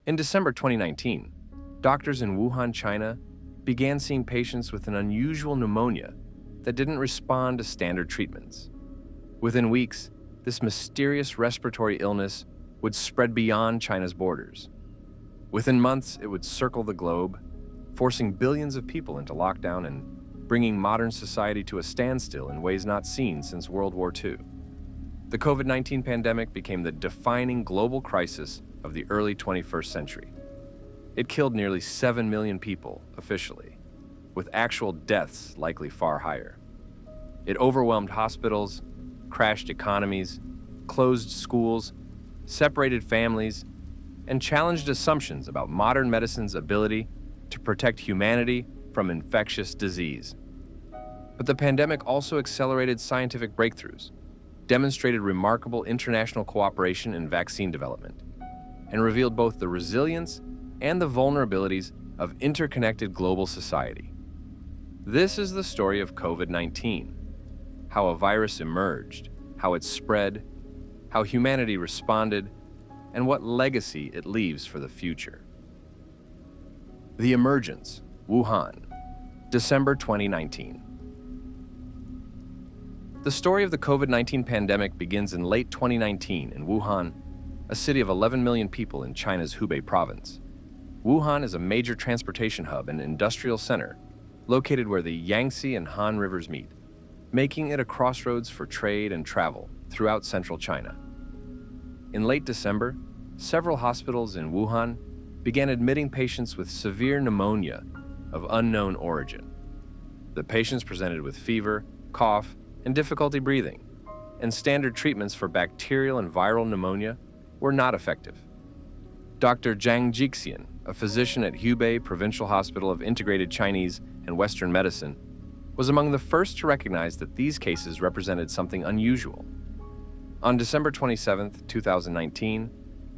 In December 2019, doctors in Wuhan, China, began seeing patients with an unusual pneumonia that didn't respond to standard treatments. Within weeks, this mysterious respiratory illness would spread beyond China's borders. Within months, it would circle the globe, forcing billions of people into lockdown and bringing modern society to a standstill in ways not seen since World War II. The COVID-19 pandemic became the defining global crisis of the early 21st century. It killed nearly 7 million people officially, with actual deaths likely far higher. It overwhelmed hospitals, crashed economies, closed schools, separated families, and challenged assumptions about modern medicine's ability to protect humanity from infectious disease. But the pandemic also accelerated scientific breakthroughs, demonstrated remarkable international cooperation in vaccine development, and revealed both the resilience and the vulnerabilities of interconnected global society. This is the story of COVID-19, how a virus emerged, how it spread, how humanity responded, and what legacy it leaves for the future. The Emergence, Wuhan, December 2019. The story of the COVID-19 pandemic begins in late 2019 in Wuhan, a city of 11 million people in China's Hubei province. Wuhan is a major transportation hub and industrial center located where the Yangtze and Han rivers meet, making it a crossroads for trade and travel throughout central China. In late December, several hospitals in Wuhan began admitting patients with severe pneumonia of unknown origin. The patients presented with fever, cough, and difficulty breathing, and standard treatments for bacterial and viral pneumonia were not effective. Dr. Zhang Jixian, a physician at Hubei Provincial Hospital of Integrated Chinese and Western Medicine, was among the first to recognize that these cases represented something unusual. On December 27, 2019,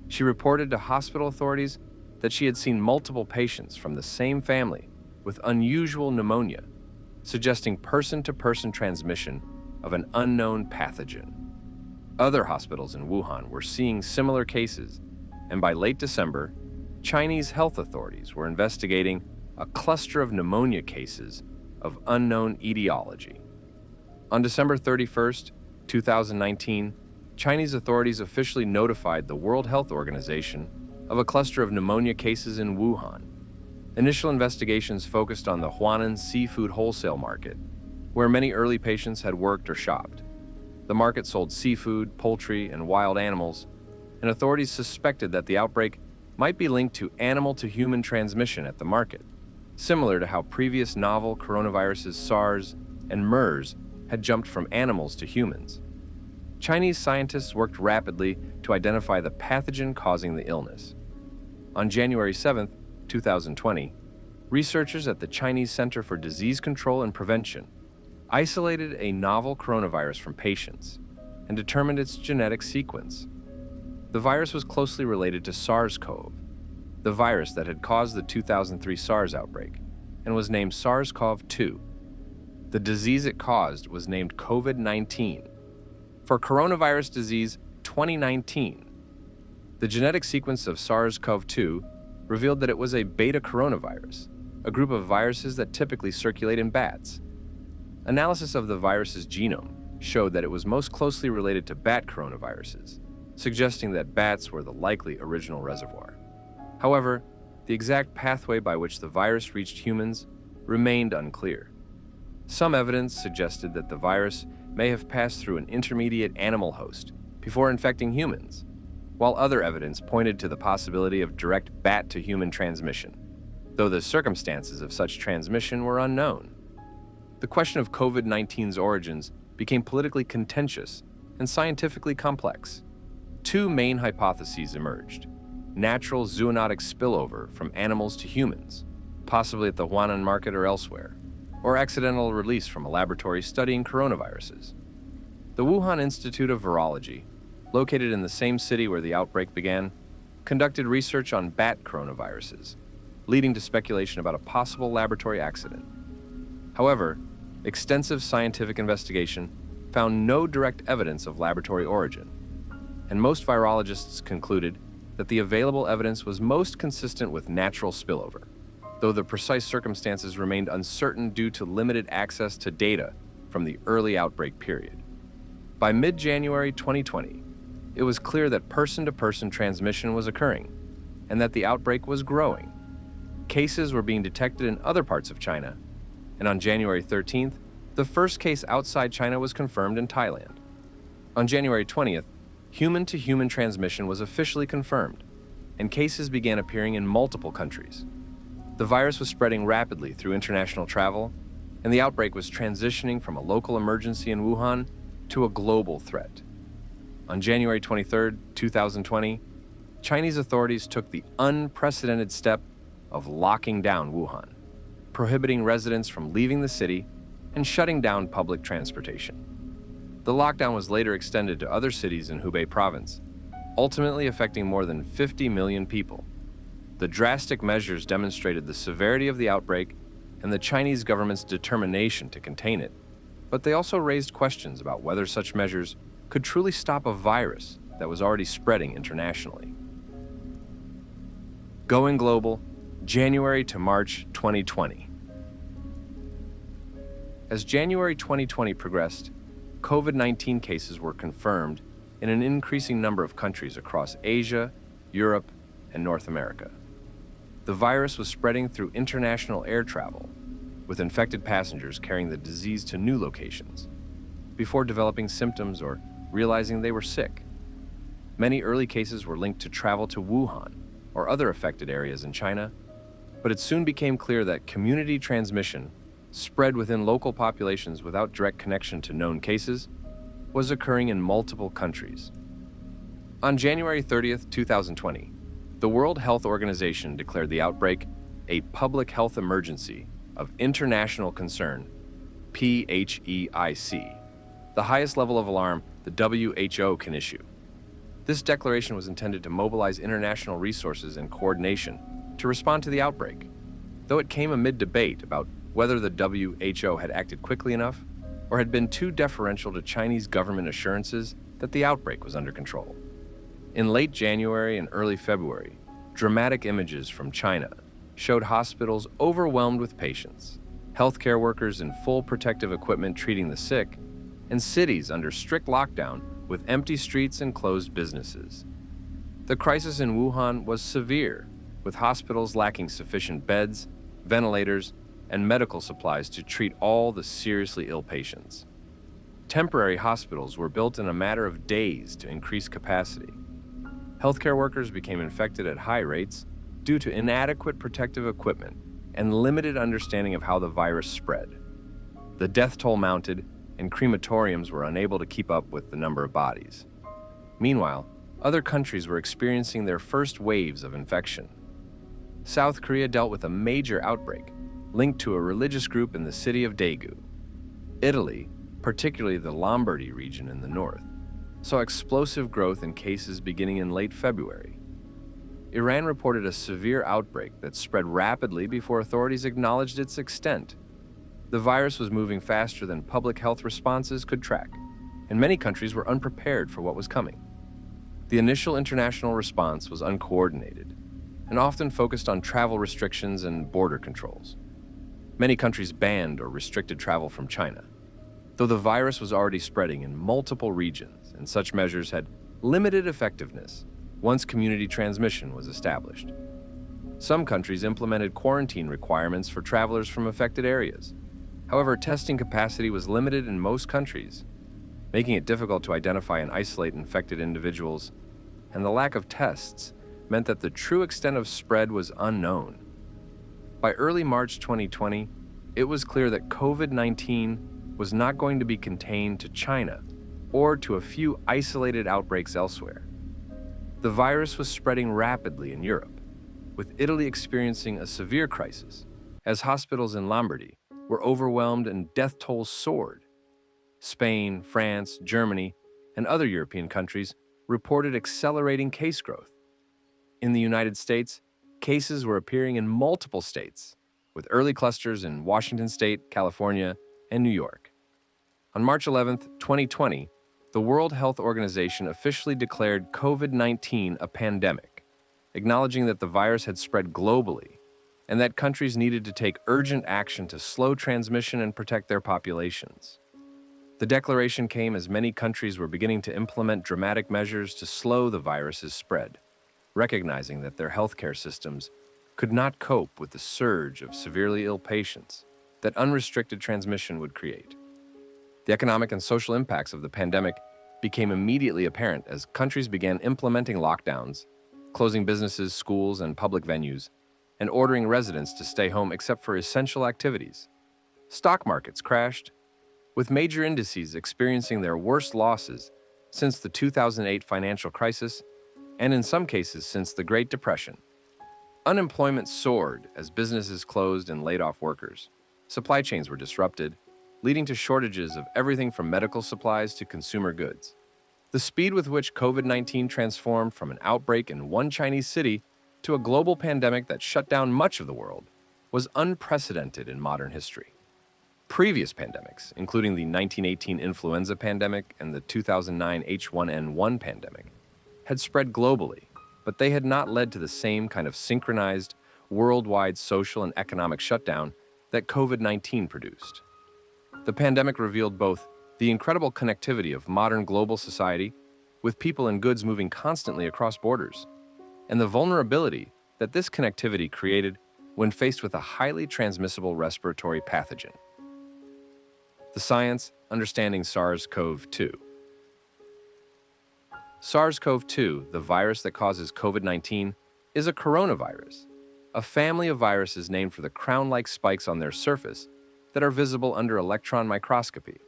she reported to hospital authorities that she had seen multiple patients from the same family with unusual pneumonia, suggesting person-to-person transmission of an unknown pathogen. Other hospitals in Wuhan were seeing similar cases, and by late December, Chinese health authorities were investigating a cluster of pneumonia cases of unknown etiology. On December 31, 2019, Chinese authorities officially notified the World Health Organization of a cluster of pneumonia cases in Wuhan. Initial investigations focused on the Huanan seafood wholesale market, where many early patients had worked or shopped. The market sold seafood, poultry, and wild animals, and authorities suspected that the outbreak might be linked to animal-to-human transmission at the market, similar to how previous novel coronaviruses SARS and MERS had jumped from animals to humans. Chinese scientists worked rapidly to identify the pathogen causing the illness. On January 7, 2020, researchers at the Chinese Center for Disease Control and Prevention isolated a novel coronavirus from patients and determined its genetic sequence. The virus was closely related to SARS-CoV, the virus that had caused the 2003 SARS outbreak, and was named SARS-CoV-2. The disease it caused was named COVID-19 for Coronavirus Disease 2019. The genetic sequence of SARS-CoV-2 revealed that it was a beta coronavirus, a group of viruses that typically circulate in bats. Analysis of the virus's genome showed that it was most closely related to bat coronaviruses, suggesting that bats were the likely original reservoir. However, the exact pathway by which the virus reached humans remained unclear. Some evidence suggested that the virus may have passed through an intermediate animal host before infecting humans, while other evidence pointed to the possibility of direct bat-to-human transmission, though the circumstances of such transmission were unknown. The question of COVID-19's origins became politically contentious and scientifically complex. Two main hypotheses emerged: natural zoonotic spillover from animals to humans, possibly at the Huanan market or elsewhere, or accidental release from a laboratory studying coronaviruses. The Wuhan Institute of Virology, located in the same city where the outbreak began, conducted research on bat coronaviruses, leading to speculation about a possible laboratory accident. However, extensive scientific investigation found no direct evidence of laboratory origin, and most virologists concluded that the available evidence was most consistent with natural spillover, though the precise circumstances remained uncertain due to limited access to data from the early outbreak period. By mid-January 2020, it was clear that person-to-person transmission was occurring and that the outbreak was growing. Cases were being detected in other parts of China, and on January 13th, the first case outside China was confirmed in Thailand. On January 20th, human-to-human transmission was officially confirmed, and cases began appearing in multiple countries. The virus was spreading rapidly through international travel, and the outbreak was transitioning from a local emergency in Wuhan to a global threat. On January 23, 2020, Chinese authorities took the unprecedented step of locking down Wuhan, prohibiting residents from leaving the city and shutting down public transportation. The lockdown was later extended to other cities in Hubei province, ultimately affecting more than 50 million people. The drastic measures demonstrated the severity of the outbreak and the Chinese government's determination to contain it, but they also raised questions about whether such measures could truly stop a virus that was already spreading internationally. Going global, January to March 2020. As January 2020 progressed, COVID-19 cases were confirmed in an increasing number of countries across Asia, Europe, and North America. The virus was spreading through international air travel, with infected passengers carrying the disease to new locations, before developing symptoms or realizing they were sick. Many early cases were linked to travel to Wuhan or other affected areas in China, but it soon became clear that community transmission, spread within local populations without direct connection to known cases, was occurring in multiple countries. On January 30th, 2020, the World Health Organization declared the outbreak a public health emergency of international concern, PHEIC, the highest level of alarm the WHO can issue. This declaration was intended to mobilize international resources and coordination to respond to the outbreak, though it came amid debate about whether the WHO had acted quickly enough or had been too deferential to Chinese government assurances that the outbreak was under control. In late January and early February, dramatic images from China showed hospitals overwhelmed with patients, healthcare workers in full protective equipment treating the sick, and cities under strict lockdown with empty streets and closed businesses. The crisis in Wuhan was severe, with hospitals lacking sufficient beds, ventilators, and medical supplies to treat all the seriously ill patients. Temporary hospitals were built in a matter of days to increase capacity. Healthcare workers became infected at high rates due to inadequate protective equipment and limited understanding of how the virus spread. The death toll mounted, and crematoriums were unable to keep up with the number of bodies. Meanwhile, other countries were experiencing their first waves of infection. South Korea dealt with a major outbreak linked to a religious group in the city of Daegu. Italy, particularly the Lombardy region in the north, saw explosive growth in cases beginning in late February. Iran reported a severe outbreak that spread rapidly before authorities acknowledged its extent. The virus was moving faster than public health responses could track, and many countries were unprepared for what was coming. The initial international response was uncoordinated and often focused on travel restrictions and border controls. Many countries banned or restricted travel from China, though the virus was already spreading in multiple regions, and such measures had limited effectiveness once community transmission was established. Some countries implemented quarantine requirements for travelers from affected areas. However, testing capacity was limited in most countries, making it difficult to identify and isolate infected individuals, and the lack of tests meant that the true extent of spread was unknown. By early March 2020, it was clear that COVID-19 was not going to be contained to China or to a few isolated outbreaks elsewhere. The virus was spreading rapidly in Europe, with Italy experiencing a severe crisis, as hospitals in Lombardy were overwhelmed and death tolls soared. Spain, France, Germany, and other European countries reported accelerating case growth. In the United States, cases were appearing in multiple states, with early clusters in Washington State, California, and New York. On March 11, 2020, the World Health Organization officially declared COVID-19 a pandemic, acknowledging that the virus had spread globally and that countries needed to take urgent action to slow transmission and protect their populations. The declaration came as many countries were beginning to implement dramatic measures to slow the virus's spread, recognizing that their healthcare systems could not cope with the surge of severely ill patients that unrestricted transmission would create. The economic and social impacts of the pandemic became immediately apparent as countries began implementing lockdowns, closing businesses, schools, and public venues, and ordering residents to stay home except for essential activities. Stock markets crashed, with major indices experiencing their worst losses since the 2008 financial crisis, and in some cases since the Great Depression. Unemployment soared as businesses closed and laid off workers. Supply chains were disrupted, leading to shortages of everything from medical supplies to consumer goods. The speed with which COVID-19 transformed from an outbreak in one Chinese city to a global pandemic that shut down much of the world was unprecedented in modern history. Previous pandemics, including the 1918 influenza pandemic and the 2009 H1N1 pandemic, had spread globally, but they had not led to the same kind of synchronized, worldwide social and economic shutdown that COVID-19 produced. The pandemic revealed both the incredible connectivity of modern global society, with people and goods moving constantly across borders, and the vulnerability that this connectivity created when faced with a highly transmissible respiratory pathogen. The science understanding SARS-CoV-2. SARS-CoV-2, the virus that causes COVID-19, is a coronavirus, a family of viruses named for the crown-like spikes on their surface that are visible under electron microscopy.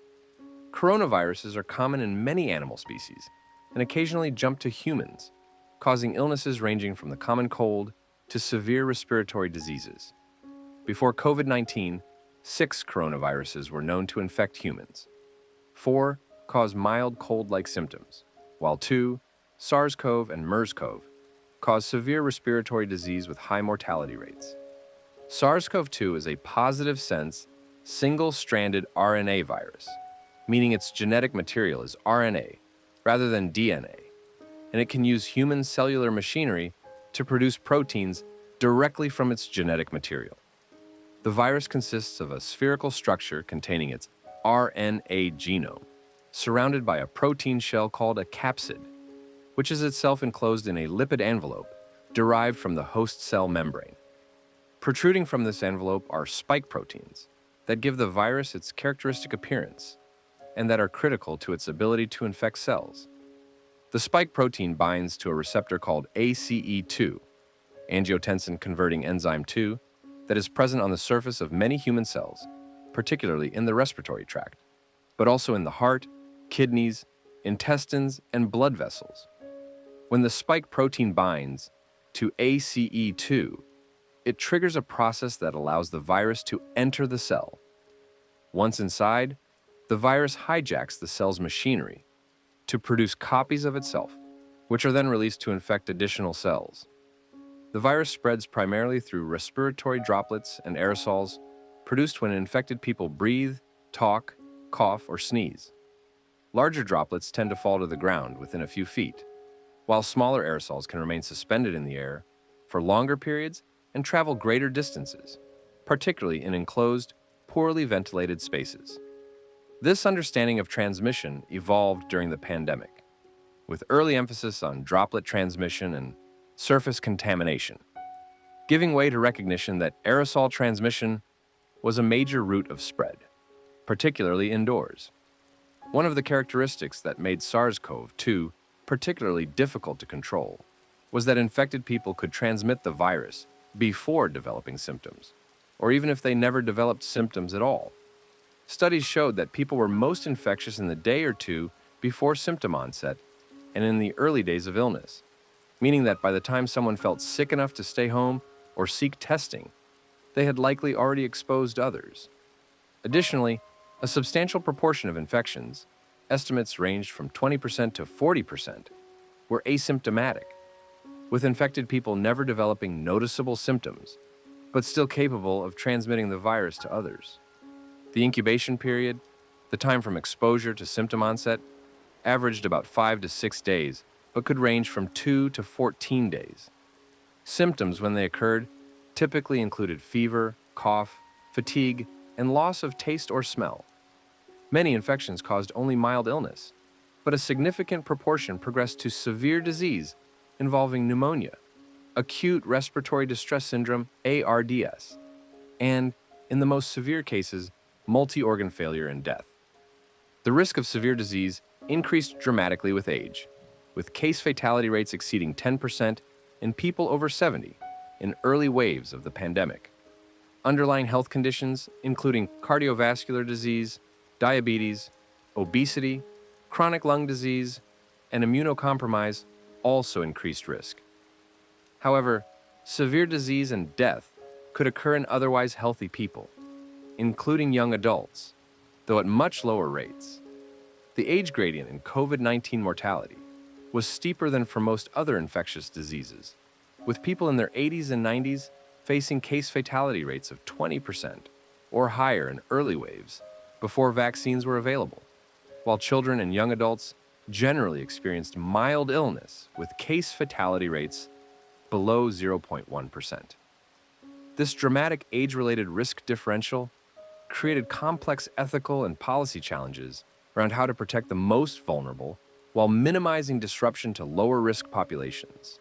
Coronaviruses are common in many animal species and occasionally jump to humans, causing illnesses ranging from the common cold to severe respiratory diseases. Before COVID-19, 6 coronaviruses were known to infect humans. 4 cause mild cold-like symptoms, while 2, SARS-CoV and MERS-CoV, cause severe respiratory disease with high mortality rates. SARS-CoV-2 is a positive-sense, single-stranded RNA virus, meaning its genetic material is RNA rather than DNA, and it can use human cellular machinery to produce proteins directly from its genetic material. The virus consists of a spherical structure containing its RNA genome, surrounded by a protein shell called a capsid, which is itself enclosed in a lipid envelope derived from the host cell membrane. Protruding from this envelope are spike proteins that give the virus its characteristic appearance and that are critical to its ability to infect cells. The spike protein binds to a receptor called ACE2, angiotensin-converting enzyme 2, that is present on the surface of many human cells, particularly in the respiratory tract, but also in the heart, kidneys, intestines, and blood vessels. When the spike protein binds to ACE2, it triggers a process that allows the virus to enter the cell. Once inside, the virus hijacks the cell's machinery to produce copies of itself, which are then released to infect additional cells. The virus spreads primarily through respiratory droplets and aerosols produced when infected people breathe, talk, cough, or sneeze. Larger droplets tend to fall to the ground within a few feet, while smaller aerosols can remain suspended in the air for longer periods and travel greater distances, particularly in enclosed, poorly ventilated spaces. This understanding of transmission evolved during the pandemic, with early emphasis on droplet transmission and surface contamination, giving way to recognition that aerosol transmission was a major route of spread, particularly indoors. One of the characteristics that made SARS-CoV-2 particularly difficult to control was that infected people could transmit the virus before developing symptoms, or even if they never developed symptoms at all. Studies showed that people were most infectious in the day or two before symptom onset and in the early days of illness, meaning that by the time someone felt sick enough to stay home or seek testing, they had likely already exposed others. Additionally, a substantial proportion of infections, estimates ranged from 20% to 40%, were asymptomatic, with infected people never developing noticeable symptoms, but still capable of transmitting the virus to others. The incubation period, the time from exposure to symptom onset, averaged about 5 to 6 days, but could range from 2 to 14 days. Symptoms when they occurred typically included fever, cough, fatigue, and loss of taste or smell. Many infections caused only mild illness, but a significant proportion progressed to severe disease involving pneumonia, acute respiratory distress syndrome (ARDS), and, in the most severe cases, multi-organ failure and death. The risk of severe disease increased dramatically with age, with case fatality rates exceeding 10% in people over 70 in early waves of the pandemic. Underlying health conditions, including cardiovascular disease, diabetes, obesity, chronic lung disease, and immunocompromise, also increased risk. However, severe disease and death could occur in otherwise healthy people, including young adults, though at much lower rates. The age gradient in COVID-19 mortality was steeper than for most other infectious diseases, with people in their 80s and 90s facing case fatality rates of 20% or higher in early waves before vaccines were available, while children and young adults generally experienced mild illness with case fatality rates below 0.1%. This dramatic age-related risk differential created complex ethical and policy challenges around how to protect the most vulnerable while minimizing disruption to lower-risk populations,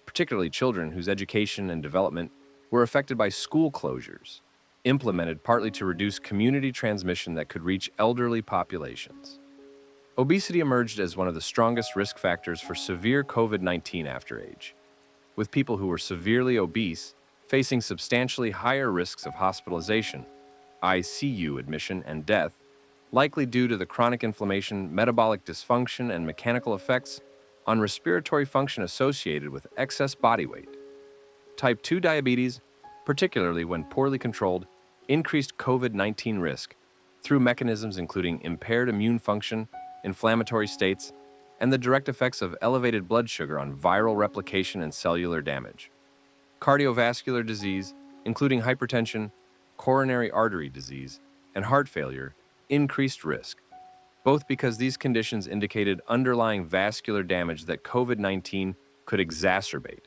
particularly children whose education and development were affected by school closures, implemented partly to reduce community transmission that could reach elderly populations. Obesity emerged as one of the strongest risk factors for severe COVID-19 after age, with people who were severely obese facing substantially higher risks of hospitalization, ICU admission, and death, likely due to the chronic inflammation, metabolic dysfunction, and mechanical effects on respiratory function associated with excess body weight. Type 2 diabetes, particularly when poorly controlled, increased COVID-19 risk through mechanisms including impaired immune function, inflammatory states, and the direct effects of elevated blood sugar on viral replication and cellular damage. Cardiovascular disease, including hypertension, coronary artery disease, and heart failure, increased risk, both because these conditions indicated underlying vascular damage that COVID-19 could exacerbate,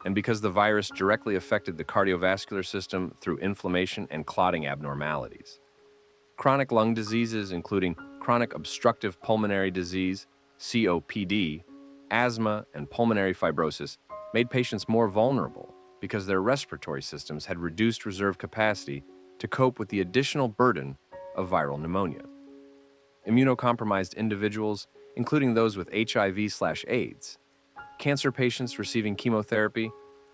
and because the virus directly affected the cardiovascular system through inflammation and clotting abnormalities. Chronic lung diseases, including chronic obstructive pulmonary disease, COPD, asthma, and pulmonary fibrosis, made patients more vulnerable because their respiratory systems had reduced reserve capacity to cope with the additional burden of viral pneumonia. Immunocompromised individuals, including those with HIV/AIDS, cancer patients receiving chemotherapy,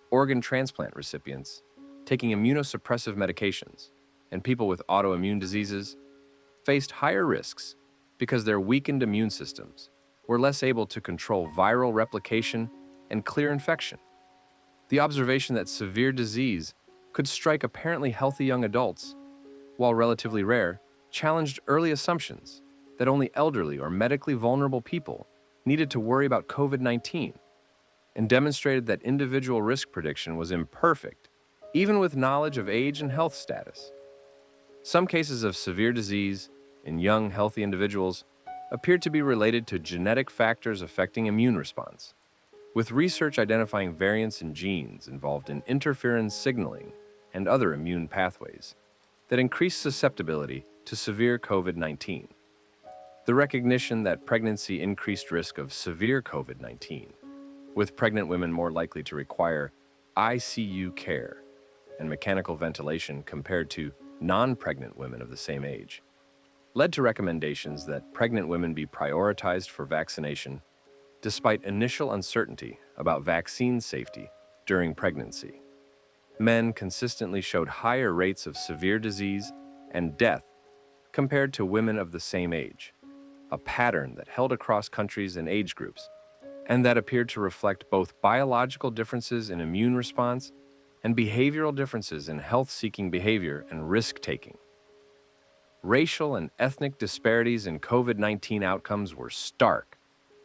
organ transplant recipients, taking immunosuppressive medications, and people with autoimmune diseases, faced higher risks because their weakened immune systems were less able to control viral replication and clear infection. The observation that severe disease could strike apparently healthy young adults, while relatively rare, challenged early assumptions that only elderly or medically vulnerable people needed to worry about COVID-19, and demonstrated that individual risk prediction was imperfect, even with knowledge of age and health status. Some cases of severe disease in young, healthy individuals appeared to be related to genetic factors affecting immune response, with research identifying variants in genes involved in interferon signaling and other immune pathways that increase susceptibility to severe COVID-19. The recognition that pregnancy increased risk of severe COVID-19, with pregnant women more likely to require ICU care and mechanical ventilation compared to non-pregnant women of the same age, led to recommendations that pregnant women be prioritized for vaccination despite initial uncertainty about vaccine safety during pregnancy. Men consistently showed higher rates of severe disease and death compared to women of the same age, a pattern that held across countries and age groups, and that appeared to reflect both biological differences in immune response and behavioral differences in health-seeking behavior and risk-taking. Racial and ethnic disparities in COVID-19 outcomes were stark,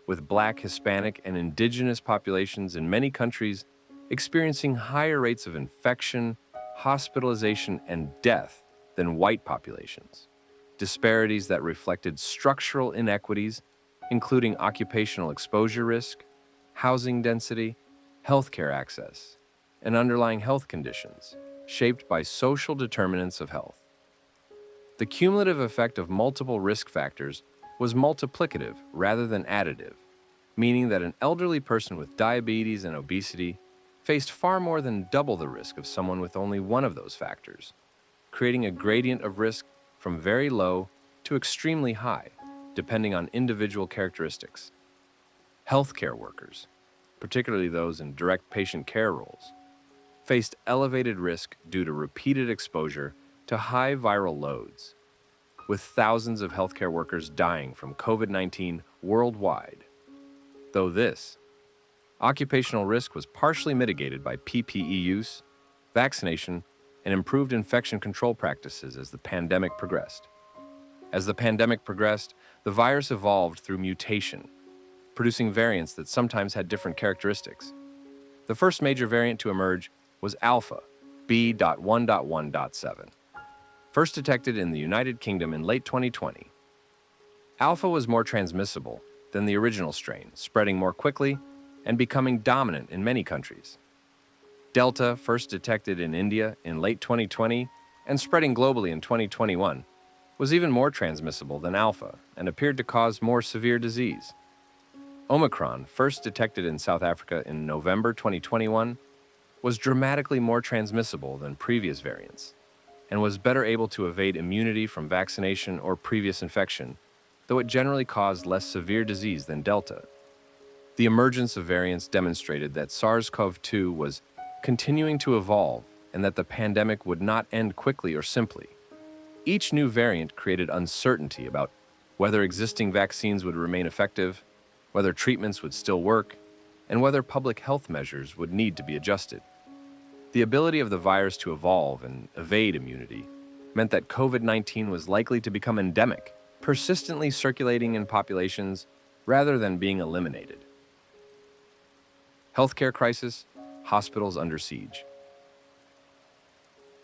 with Black, Hispanic, and indigenous populations in many countries experiencing higher rates of infection, hospitalization, and death than white populations. Disparities that reflected structural inequities, including occupational exposure risk, housing density, healthcare access, and underlying health conditions shaped by social determinants of health. The cumulative effect of multiple risk factors was multiplicative rather than additive, meaning that an elderly person with diabetes and obesity faced far more than double the risk of someone with only one of those factors, creating a gradient of risk from very low to extremely high, depending on individual characteristics. Healthcare workers, particularly those in direct patient care roles, faced elevated risk due to repeated exposure to high viral loads, with thousands of healthcare workers dying from COVID-19 worldwide. Though this occupational risk was partially mitigated by PPE use, vaccination, and improved infection control practices as the pandemic progressed. As the pandemic progressed, the virus evolved through mutation, producing variants that sometimes had different characteristics. The first major variant to emerge was Alpha B.1.1.7, first detected in the United Kingdom in late 2020. Alpha was more transmissible than the original strain, spreading more quickly and becoming dominant in many countries. Delta, first detected in India in late 2020 and spreading globally in 2021, was even more transmissible than Alpha and appeared to cause more severe disease. Omicron, first detected in South Africa in November 2021, was dramatically more transmissible than previous variants and was better able to evade immunity from vaccination or previous infection, though it generally caused less severe disease than Delta. The emergence of variants demonstrated that SARS-CoV-2 was continuing to evolve and that the pandemic would not end quickly or simply. Each new variant created uncertainty about whether existing vaccines would remain effective, whether treatments would still work, and whether public health measures would need to be adjusted. The ability of the virus to evolve and evade immunity meant that COVID-19 was likely to become endemic, persistently circulating in populations rather than being eliminated. Healthcare crisis, hospitals under siege.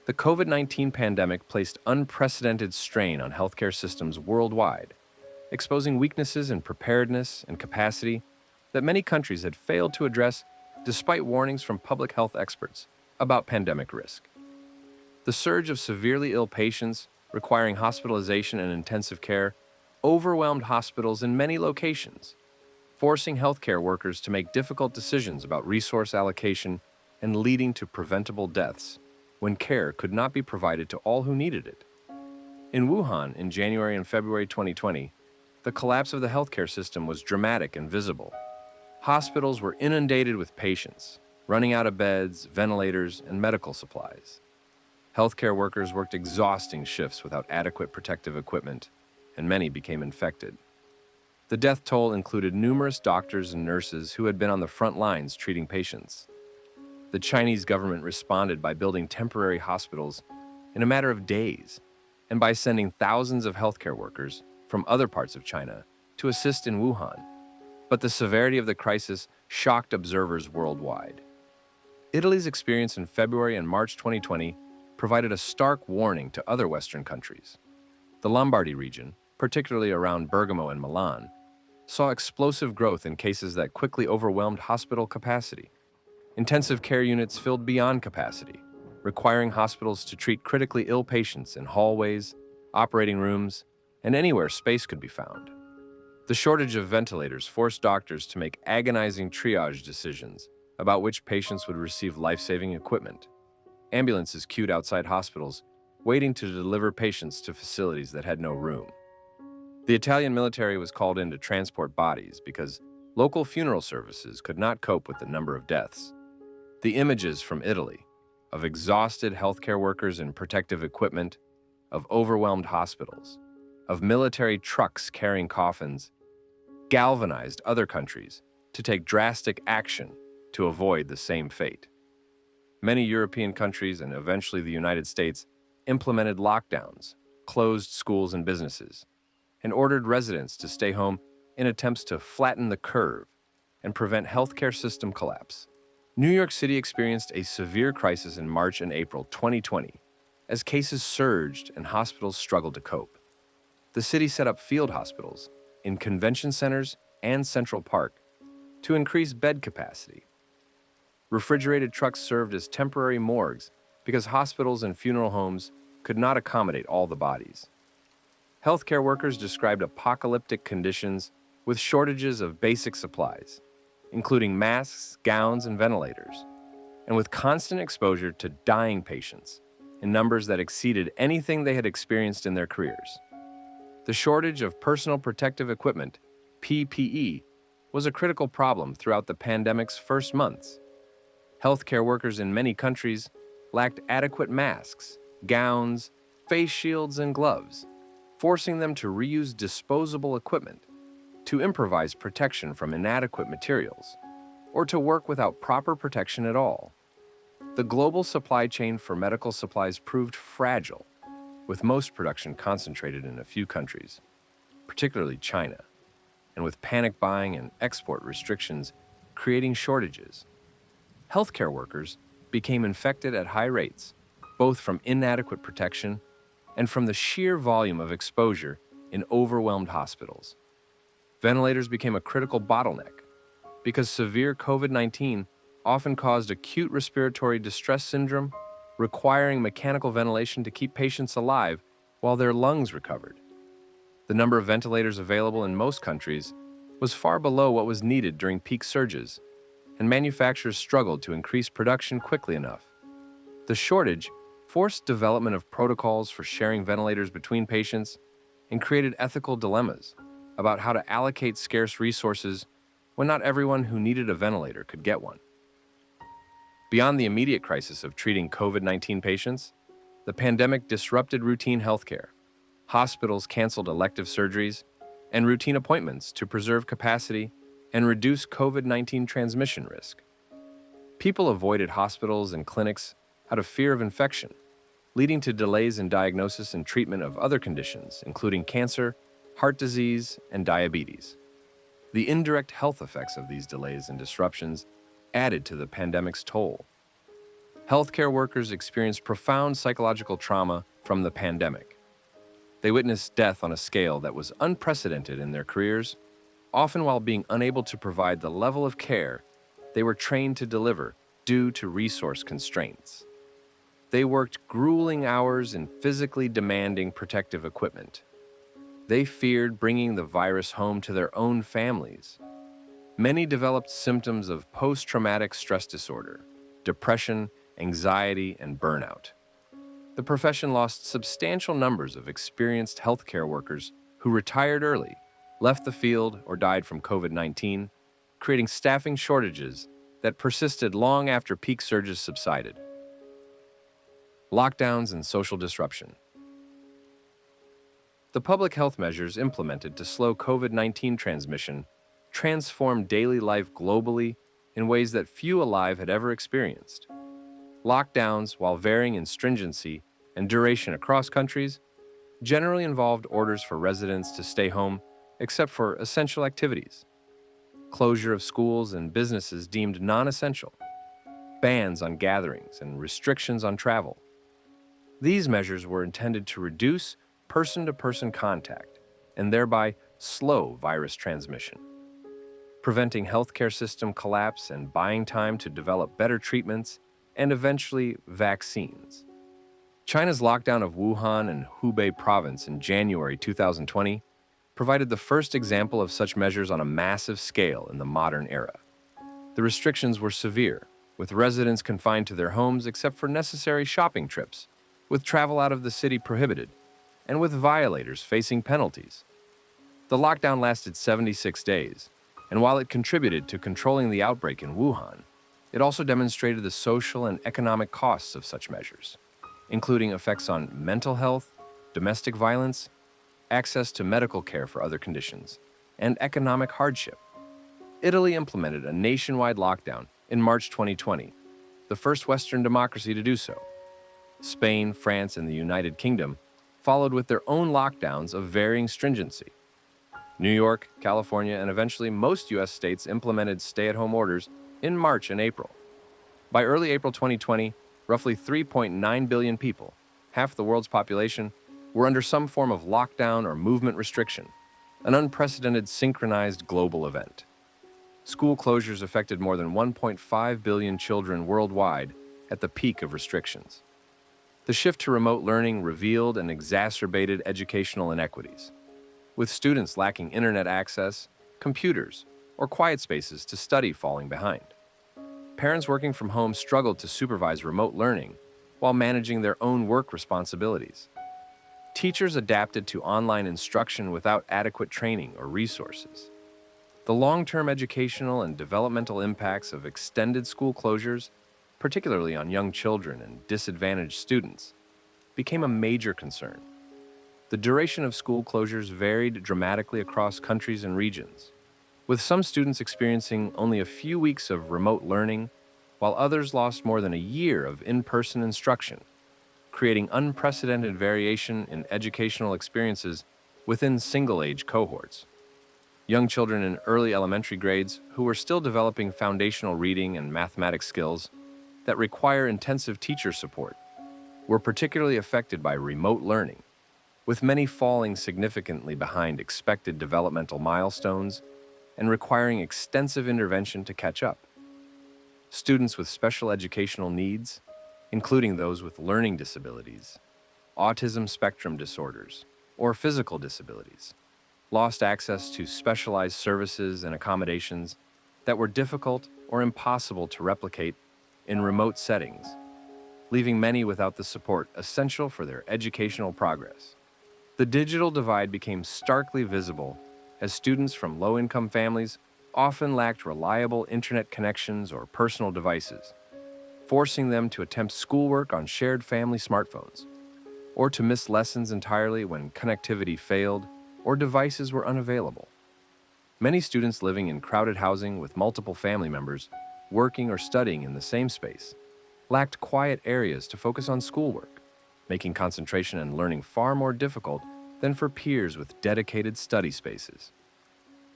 The COVID-19 pandemic placed unprecedented strain on healthcare systems worldwide, exposing weaknesses in preparedness and capacity that many countries had failed to address despite warnings from public health experts about pandemic risk. The surge of severely ill patients requiring hospitalization and intensive care overwhelmed hospitals in many locations, forcing healthcare workers to make difficult decisions about resource allocation and leading to preventable deaths when care could not be provided to all who needed it. In Wuhan in January and February 2020, the collapse of the healthcare system was dramatic and visible. Hospitals were inundated with patients, running out of beds, ventilators, and medical supplies. Healthcare workers worked exhausting shifts without adequate protective equipment, and many became infected. The death toll included numerous doctors and nurses who had been on the front lines treating patients. The Chinese government responded by building temporary hospitals in a matter of days and by sending thousands of healthcare workers from other parts of China to assist in Wuhan. But the severity of the crisis shocked observers worldwide. Italy's experience in February and March 2020 provided a stark warning to other Western countries. The Lombardy region, particularly around Bergamo and Milan, saw explosive growth in cases that quickly overwhelmed hospital capacity. Intensive care units filled beyond capacity, requiring hospitals to treat critically ill patients in hallways, operating rooms, and anywhere space could be found. The shortage of ventilators forced doctors to make agonizing triage decisions about which patients would receive life-saving equipment. Ambulances queued outside hospitals, waiting to deliver patients to facilities that had no room. The Italian military was called in to transport bodies because local funeral services could not cope with the number of deaths. The images from Italy of exhausted healthcare workers in protective equipment, of overwhelmed hospitals, of military trucks carrying coffins, galvanized other countries to take drastic action to avoid the same fate. Many European countries and eventually the United States implemented lockdowns, closed schools and businesses, and ordered residents to stay home in attempts to flatten the curve and prevent healthcare system collapse. New York City experienced a severe crisis in March and April 2020 as cases surged and hospitals struggled to cope. The city set up field hospitals in convention centers and Central Park to increase bed capacity. Refrigerated trucks served as temporary morgues because hospitals and funeral homes could not accommodate all the bodies. Healthcare workers described apocalyptic conditions with shortages of basic supplies, including masks, gowns, and ventilators, and with constant exposure to dying patients in numbers that exceeded anything they had experienced in their careers. The shortage of personal protective equipment, PPE, was a critical problem throughout the pandemic's first months. Healthcare workers in many countries lacked adequate masks, gowns, face shields, and gloves, forcing them to reuse disposable equipment, to improvise protection from inadequate materials, or to work without proper protection at all. The global supply chain for medical supplies proved fragile, with most production concentrated in a few countries, particularly China, and with panic buying and export restrictions creating shortages. Healthcare workers became infected at high rates, both from inadequate protection and from the sheer volume of exposure in overwhelmed hospitals. Ventilators became a critical bottleneck because severe COVID-19 often caused acute respiratory distress syndrome, requiring mechanical ventilation to keep patients alive while their lungs recovered. The number of ventilators available in most countries was far below what was needed during peak surges, and manufacturers struggled to increase production quickly enough. The shortage forced development of protocols for sharing ventilators between patients and created ethical dilemmas about how to allocate scarce resources when not everyone who needed a ventilator could get one. Beyond the immediate crisis of treating COVID-19 patients, the pandemic disrupted routine healthcare. Hospitals canceled elective surgeries and routine appointments to preserve capacity and reduce COVID-19 transmission risk. People avoided hospitals and clinics out of fear of infection, leading to delays in diagnosis and treatment of other conditions, including cancer, heart disease, and diabetes. The indirect health effects of these delays and disruptions added to the pandemic's toll. Healthcare workers experienced profound psychological trauma from the pandemic. They witnessed death on a scale that was unprecedented in their careers, often while being unable to provide the level of care they were trained to deliver due to resource constraints. They worked grueling hours in physically demanding protective equipment. They feared bringing the virus home to their own families. Many developed symptoms of post-traumatic stress disorder, depression, anxiety, and burnout. The profession lost substantial numbers of experienced healthcare workers who retired early, left the field, or died from COVID-19, creating staffing shortages that persisted long after peak surges subsided. Lockdowns and social disruption. The public health measures implemented to slow COVID-19 transmission transformed daily life globally in ways that few alive had ever experienced. Lockdowns, while varying in stringency and duration across countries, generally involved orders for residents to stay home except for essential activities, closure of schools and businesses deemed non-essential, bans on gatherings, and restrictions on travel. These measures were intended to reduce person-to-person contact and thereby slow virus transmission, preventing healthcare system collapse and buying time to develop better treatments and eventually vaccines. China's lockdown of Wuhan and Hubei province in January 2020 provided the first example of such measures on a massive scale in the modern era. The restrictions were severe, with residents confined to their homes except for necessary shopping trips, with travel out of the city prohibited, and with violators facing penalties. The lockdown lasted 76 days, and while it contributed to controlling the outbreak in Wuhan, it also demonstrated the social and economic costs of such measures, including effects on mental health, domestic violence, access to medical care for other conditions, and economic hardship. Italy implemented a nationwide lockdown in March 2020, the first Western democracy to do so. Spain, France, and the United Kingdom followed with their own lockdowns of varying stringency. New York, California, and eventually most U.S. states implemented stay-at-home orders in March and April. By early April 2020, roughly 3.9 billion people, half the world's population, were under some form of lockdown or movement restriction, an unprecedented synchronized global event. School closures affected more than 1.5 billion children worldwide at the peak of restrictions. The shift to remote learning revealed and exacerbated educational inequities, with students lacking internet access, computers, or quiet spaces to study falling behind. Parents working from home struggled to supervise remote learning while managing their own work responsibilities. Teachers adapted to online instruction without adequate training or resources. The long-term educational and developmental impacts of extended school closures, particularly on young children and disadvantaged students, became a major concern. The duration of school closures varied dramatically across countries and regions, with some students experiencing only a few weeks of remote learning, while others lost more than a year of in-person instruction, creating unprecedented variation in educational experiences within single-age cohorts. Young children in early elementary grades who were still developing foundational reading and mathematics skills that require intensive teacher support were particularly affected by remote learning, with many falling significantly behind expected developmental milestones and requiring extensive intervention to catch up. Students with special educational needs, including those with learning disabilities, autism spectrum disorders, or physical disabilities, lost access to specialized services and accommodations that were difficult or impossible to replicate in remote settings, leaving many without the support essential for their educational progress. The digital divide became starkly visible as students from low-income families often lacked reliable internet connections or personal devices, forcing them to attempt schoolwork on shared family smartphones, or to miss lessons entirely when connectivity failed or devices were unavailable. Many students living in crowded housing with multiple family members working or studying in the same space lacked quiet areas to focus on schoolwork, making concentration and learning far more difficult than for peers with dedicated study spaces.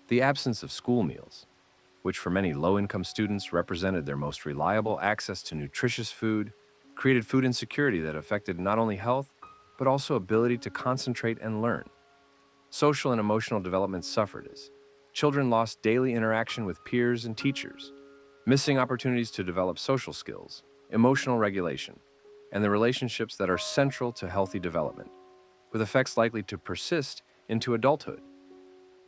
The absence of school meals, which for many low-income students represented their most reliable access to nutritious food, created food insecurity that affected not only health, but also ability to concentrate and learn. Social and emotional development suffered as children lost daily interaction with peers and teachers, missing opportunities to develop social skills, emotional regulation, and the relationships that are central to healthy development, with effects likely to persist into adulthood.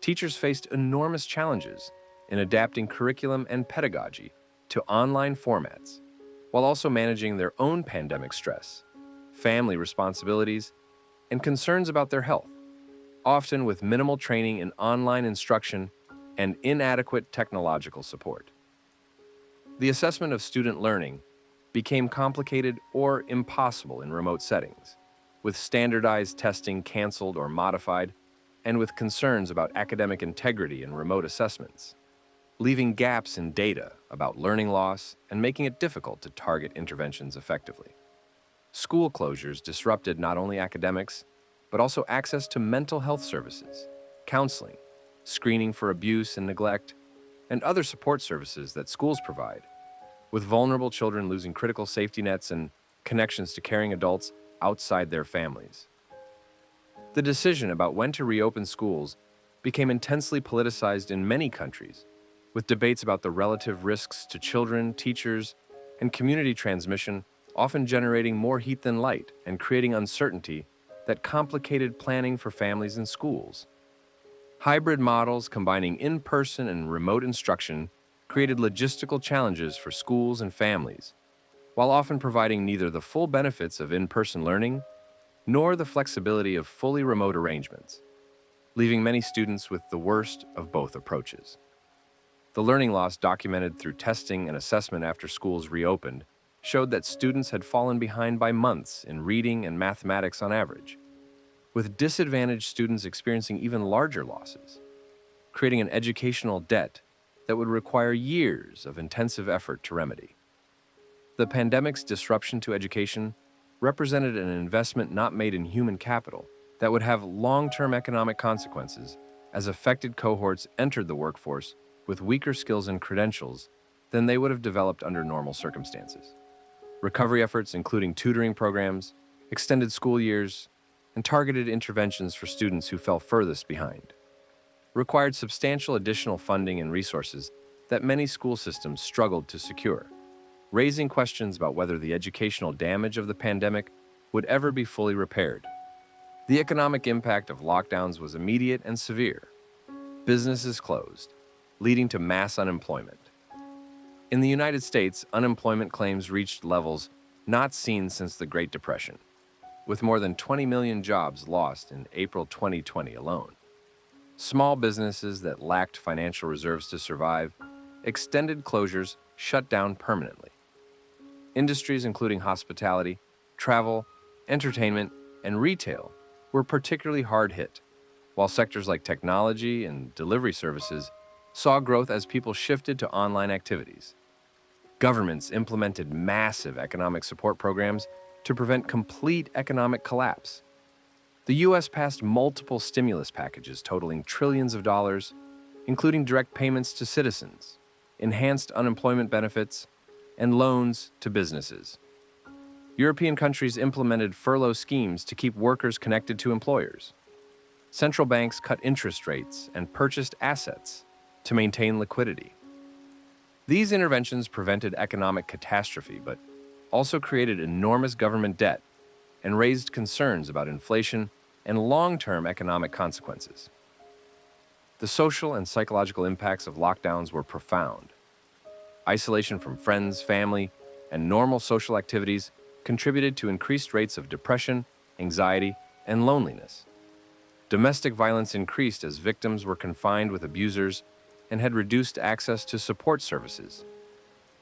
Teachers faced enormous challenges in adapting curriculum and pedagogy to online formats, while also managing their own pandemic stress, family responsibilities, and concerns about their health, often with minimal training in online instruction and inadequate technological support. The assessment of student learning became complicated or impossible in remote settings, with standardized testing canceled or modified, and with concerns about academic integrity in remote assessments, leaving gaps in data about learning loss and making it difficult to target interventions effectively. School closures disrupted not only academics, but also access to mental health services, counseling, screening for abuse and neglect, and other support services that schools provide, with vulnerable children losing critical safety nets and connections to caring adults outside their families. The decision about when to reopen schools became intensely politicized in many countries, with debates about the relative risks to children, teachers, and community transmission often generating more heat than light and creating uncertainty that complicated planning for families and schools. Hybrid models combining in-person and remote instruction created logistical challenges for schools and families, while often providing neither the full benefits of in-person learning nor the flexibility of fully remote arrangements, leaving many students with the worst of both approaches. The learning loss documented through testing and assessment after schools reopened showed that students had fallen behind by months in reading and mathematics on average, with disadvantaged students experiencing even larger losses, creating an educational debt that would require years of intensive effort to remedy. The pandemic's disruption to education represented an investment not made in human capital that would have long-term economic consequences as affected cohorts entered the workforce with weaker skills and credentials than they would have developed under normal circumstances. Recovery efforts, including tutoring programs, extended school years, and targeted interventions for students who fell furthest behind, required substantial additional funding and resources that many school systems struggled to secure, raising questions about whether the educational damage of the pandemic would ever be fully repaired. The economic impact of lockdowns was immediate and severe. Businesses closed, leading to mass unemployment. In the United States, unemployment claims reached levels not seen since the Great Depression, with more than 20 million jobs lost in April 2020 alone. Small businesses that lacked financial reserves to survive, extended closures shut down permanently. Industries including hospitality, travel, entertainment, and retail were particularly hard hit, while sectors like technology and delivery services saw growth as people shifted to online activities. Governments implemented massive economic support programs to prevent complete economic collapse. The U.S. passed multiple stimulus packages totaling trillions of dollars, including direct payments to citizens, enhanced unemployment benefits, and loans to businesses. European countries implemented furlough schemes to keep workers connected to employers. Central banks cut interest rates and purchased assets to maintain liquidity. These interventions prevented economic catastrophe, but also created enormous government debt and raised concerns about inflation and long-term economic consequences. The social and psychological impacts of lockdowns were profound. Isolation from friends, family, and normal social activities contributed to increased rates of depression, anxiety, and loneliness. Domestic violence increased as victims were confined with abusers and had reduced access to support services.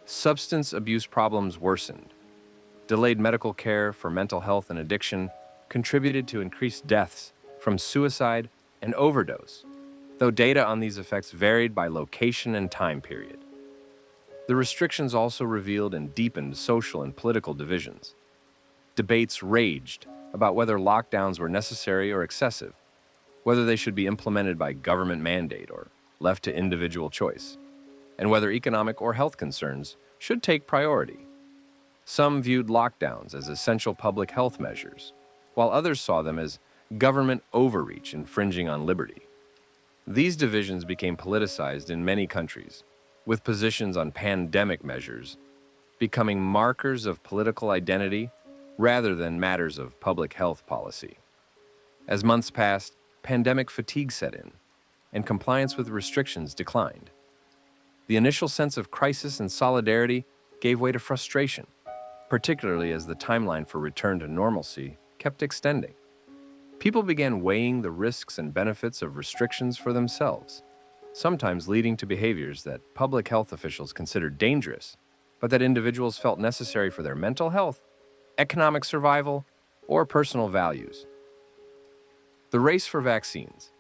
Substance abuse problems worsened. Delayed medical care for mental health and addiction contributed to increased deaths from suicide and overdose, though data on these effects varied by location and time period. The restrictions also revealed and deepened social and political divisions. Debates raged about whether lockdowns were necessary or excessive, whether they should be implemented by government mandate or left to individual choice, and whether economic or health concerns should take priority. Some viewed lockdowns as essential public health measures, while others saw them as government overreach infringing on liberty. These divisions became politicized in many countries, with positions on pandemic measures becoming markers of political identity rather than matters of public health policy. As months passed, pandemic fatigue set in, and compliance with restrictions declined. The initial sense of crisis and solidarity gave way to frustration, particularly as the timeline for return to normalcy kept extending. People began weighing the risks and benefits of restrictions for themselves, sometimes leading to behaviors that public health officials considered dangerous, but that individuals felt necessary for their mental health, economic survival, or personal values. The race for vaccines.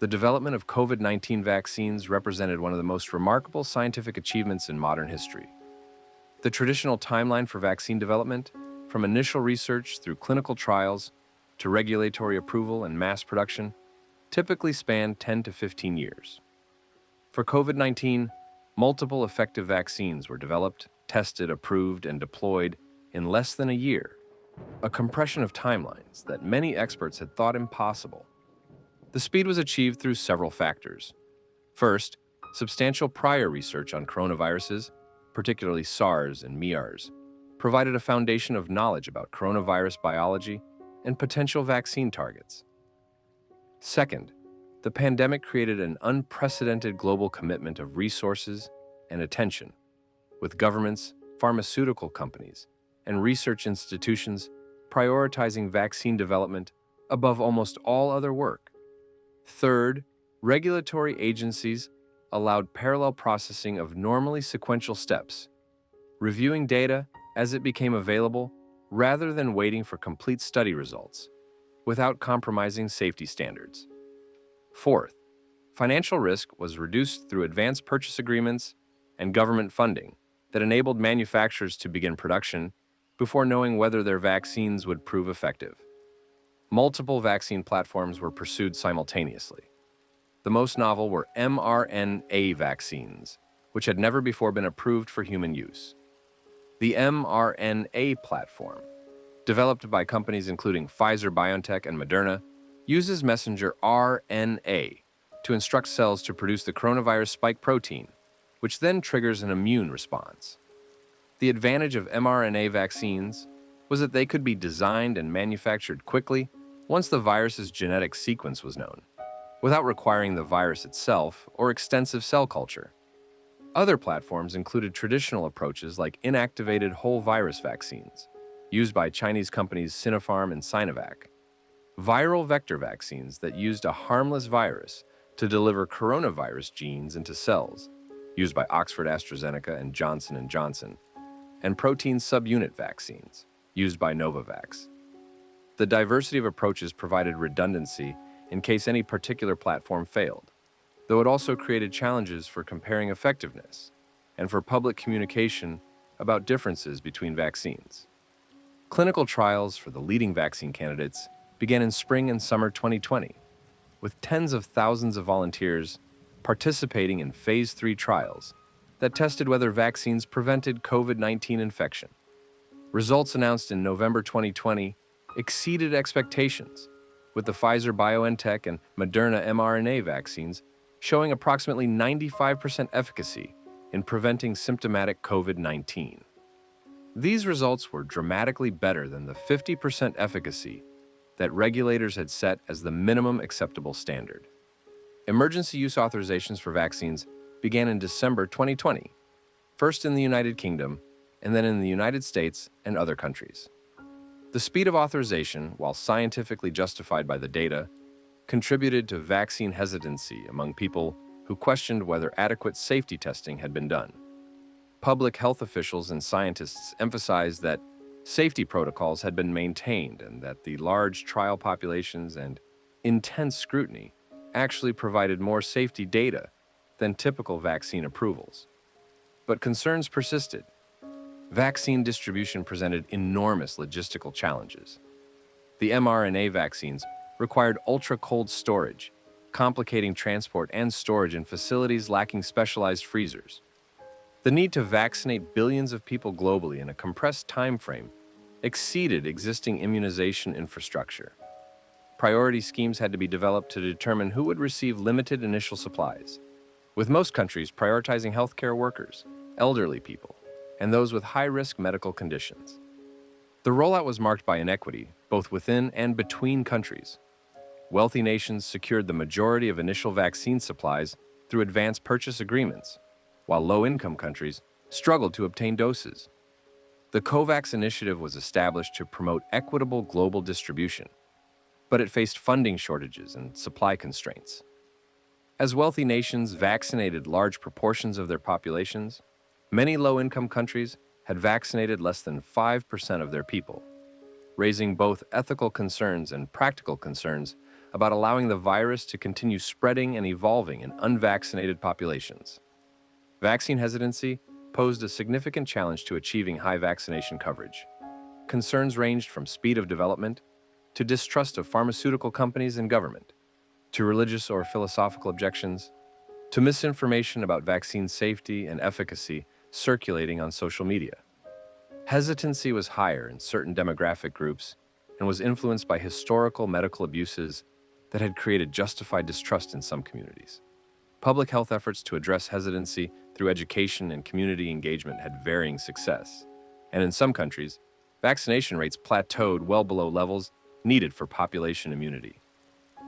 The development of COVID-19 vaccines represented one of the most remarkable scientific achievements in modern history. The traditional timeline for vaccine development, from initial research through clinical trials to regulatory approval and mass production, typically spanned 10 to 15 years. For COVID-19, multiple effective vaccines were developed, tested, approved, and deployed in less than a year, a compression of timelines that many experts had thought impossible. The speed was achieved through several factors. First, substantial prior research on coronaviruses, particularly SARS and MERS, provided a foundation of knowledge about coronavirus biology and potential vaccine targets. Second, the pandemic created an unprecedented global commitment of resources and attention, with governments, pharmaceutical companies, and research institutions prioritizing vaccine development above almost all other work. Third, regulatory agencies allowed parallel processing of normally sequential steps, reviewing data as it became available rather than waiting for complete study results, without compromising safety standards. Fourth, financial risk was reduced through advanced purchase agreements and government funding that enabled manufacturers to begin production before knowing whether their vaccines would prove effective. Multiple vaccine platforms were pursued simultaneously. The most novel were mRNA vaccines, which had never before been approved for human use. The mRNA platform, developed by companies including Pfizer-BioNTech and Moderna, uses messenger RNA to instruct cells to produce the coronavirus spike protein, which then triggers an immune response. The advantage of mRNA vaccines was that they could be designed and manufactured quickly once the virus's genetic sequence was known, without requiring the virus itself or extensive cell culture. Other platforms included traditional approaches like inactivated whole virus vaccines, used by Chinese companies Sinopharm and Sinovac, viral vector vaccines that used a harmless virus to deliver coronavirus genes into cells, used by Oxford AstraZeneca and Johnson & Johnson, and protein subunit vaccines, used by Novavax. The diversity of approaches provided redundancy in case any particular platform failed, though it also created challenges for comparing effectiveness and for public communication about differences between vaccines. Clinical trials for the leading vaccine candidates began in spring and summer 2020, with tens of thousands of volunteers participating in Phase 3 trials that tested whether vaccines prevented COVID-19 infection. Results announced in November 2020 exceeded expectations, with the Pfizer-BioNTech and Moderna mRNA vaccines showing approximately 95% efficacy in preventing symptomatic COVID-19. These results were dramatically better than the 50% efficacy that regulators had set as the minimum acceptable standard. Emergency use authorizations for vaccines began in December 2020, first in the United Kingdom and then in the United States and other countries. The speed of authorization, while scientifically justified by the data, contributed to vaccine hesitancy among people who questioned whether adequate safety testing had been done. Public health officials and scientists emphasized that safety protocols had been maintained and that the large trial populations and intense scrutiny actually provided more safety data than typical vaccine approvals. But concerns persisted. Vaccine distribution presented enormous logistical challenges. The mRNA vaccines required ultra-cold storage, complicating transport and storage in facilities lacking specialized freezers. The need to vaccinate billions of people globally in a compressed time frame exceeded existing immunization infrastructure. Priority schemes had to be developed to determine who would receive limited initial supplies, with most countries prioritizing healthcare workers, elderly people, and those with high-risk medical conditions. The rollout was marked by inequity, both within and between countries. Wealthy nations secured the majority of initial vaccine supplies through advance purchase agreements, while low-income countries struggled to obtain doses. The COVAX initiative was established to promote equitable global distribution, but it faced funding shortages and supply constraints. As wealthy nations vaccinated large proportions of their populations, many low-income countries had vaccinated less than 5% of their people, raising both ethical concerns and practical concerns about allowing the virus to continue spreading and evolving in unvaccinated populations. Vaccine hesitancy posed a significant challenge to achieving high vaccination coverage. Concerns ranged from speed of development to distrust of pharmaceutical companies and government, to religious or philosophical objections, to misinformation about vaccine safety and efficacy circulating on social media. Hesitancy was higher in certain demographic groups and was influenced by historical medical abuses that had created justified distrust in some communities. Public health efforts to address hesitancy through education and community engagement had varying success, and in some countries, vaccination rates plateaued well below levels needed for population immunity.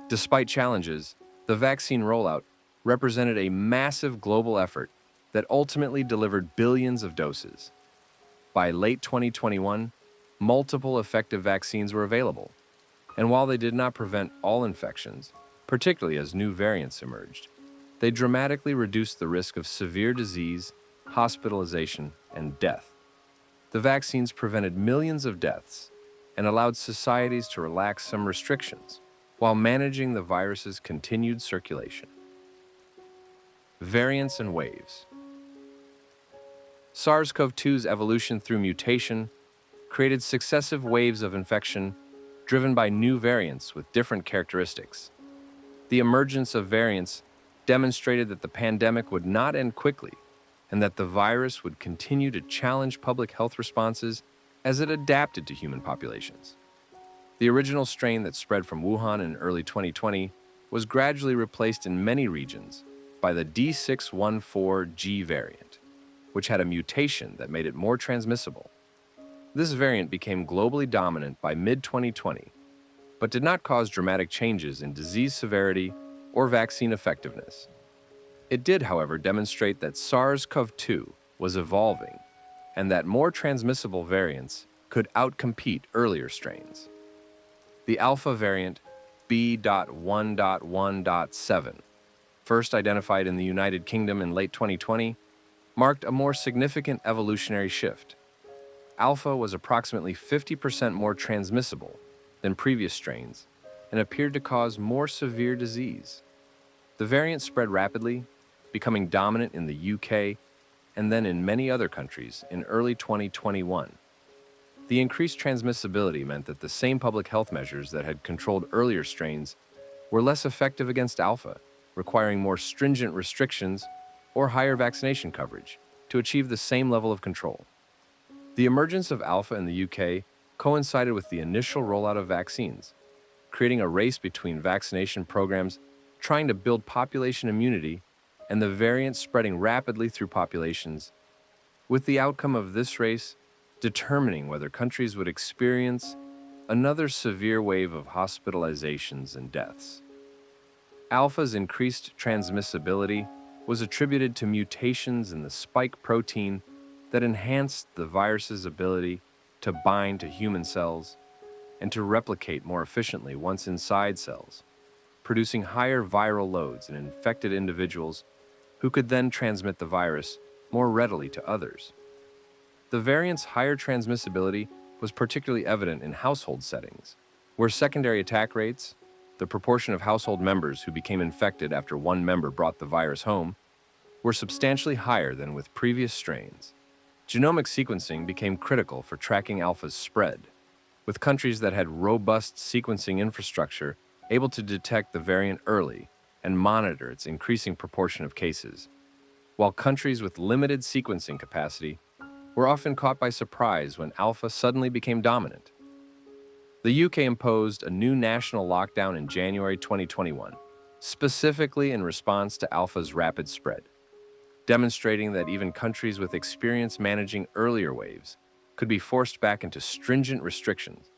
Despite challenges, the vaccine rollout represented a massive global effort that ultimately delivered billions of doses. By late 2021, multiple effective vaccines were available, and while they did not prevent all infections, particularly as new variants emerged, they dramatically reduced the risk of severe disease, hospitalization, and death. The vaccines prevented millions of deaths and allowed societies to relax some restrictions while managing the virus's continued circulation. Variants and waves. SARS-CoV-2's evolution through mutation created successive waves of infection driven by new variants with different characteristics. The emergence of variants demonstrated that the pandemic would not end quickly and that the virus would continue to challenge public health responses as it adapted to human populations. The original strain that spread from Wuhan in early 2020 was gradually replaced in many regions by the D614G variant, which had a mutation that made it more transmissible. This variant became globally dominant by mid-2020, but did not cause dramatic changes in disease severity or vaccine effectiveness. It did, however, demonstrate that SARS-CoV-2 was evolving and that more transmissible variants could outcompete earlier strains. The Alpha variant B.1.1.7, first identified in the United Kingdom in late 2020, marked a more significant evolutionary shift. Alpha was approximately 50% more transmissible than previous strains and appeared to cause more severe disease. The variant spread rapidly, becoming dominant in the UK and then in many other countries in early 2021. The increased transmissibility meant that the same public health measures that had controlled earlier strains were less effective against Alpha, requiring more stringent restrictions or higher vaccination coverage to achieve the same level of control. The emergence of Alpha in the UK coincided with the initial rollout of vaccines, creating a race between vaccination programs trying to build population immunity and the variant spreading rapidly through populations, with the outcome of this race determining whether countries would experience another severe wave of hospitalizations and deaths. Alpha's increased transmissibility was attributed to mutations in the spike protein that enhanced the virus's ability to bind to human cells and to replicate more efficiently once inside cells, producing higher viral loads in infected individuals who could then transmit the virus more readily to others. The variant's higher transmissibility was particularly evident in household settings, where secondary attack rates, the proportion of household members who became infected after one member brought the virus home, were substantially higher than with previous strains. Genomic sequencing became critical for tracking Alpha's spread, with countries that had robust sequencing infrastructure able to detect the variant early and monitor its increasing proportion of cases, while countries with limited sequencing capacity were often caught by surprise when Alpha suddenly became dominant. The UK imposed a new national lockdown in January 2021, specifically in response to Alpha's rapid spread, demonstrating that even countries with experience managing earlier waves could be forced back into stringent restrictions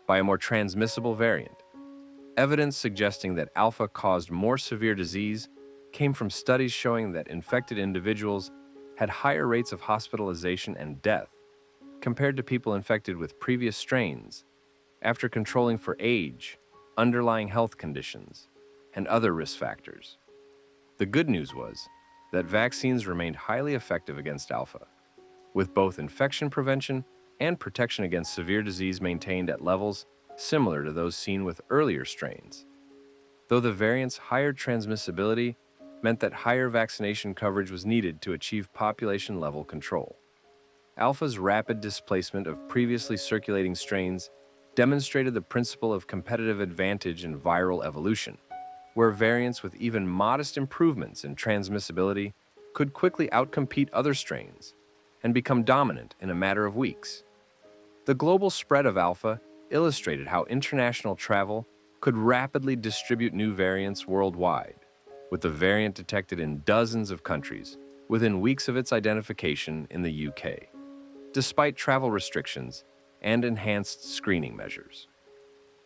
by a more transmissible variant. Evidence suggesting that Alpha caused more severe disease came from studies showing that infected individuals had higher rates of hospitalization and death compared to people infected with previous strains after controlling for age, underlying health conditions, and other risk factors. The good news was that vaccines remained highly effective against Alpha, with both infection prevention and protection against severe disease maintained at levels similar to those seen with earlier strains, though the variant's higher transmissibility meant that higher vaccination coverage was needed to achieve population-level control. Alpha's rapid displacement of previously circulating strains demonstrated the principle of competitive advantage in viral evolution, where variants with even modest improvements in transmissibility could quickly outcompete other strains and become dominant in a matter of weeks. The global spread of Alpha illustrated how international travel could rapidly distribute new variants worldwide, with the variant detected in dozens of countries within weeks of its identification in the UK, despite travel restrictions and enhanced screening measures.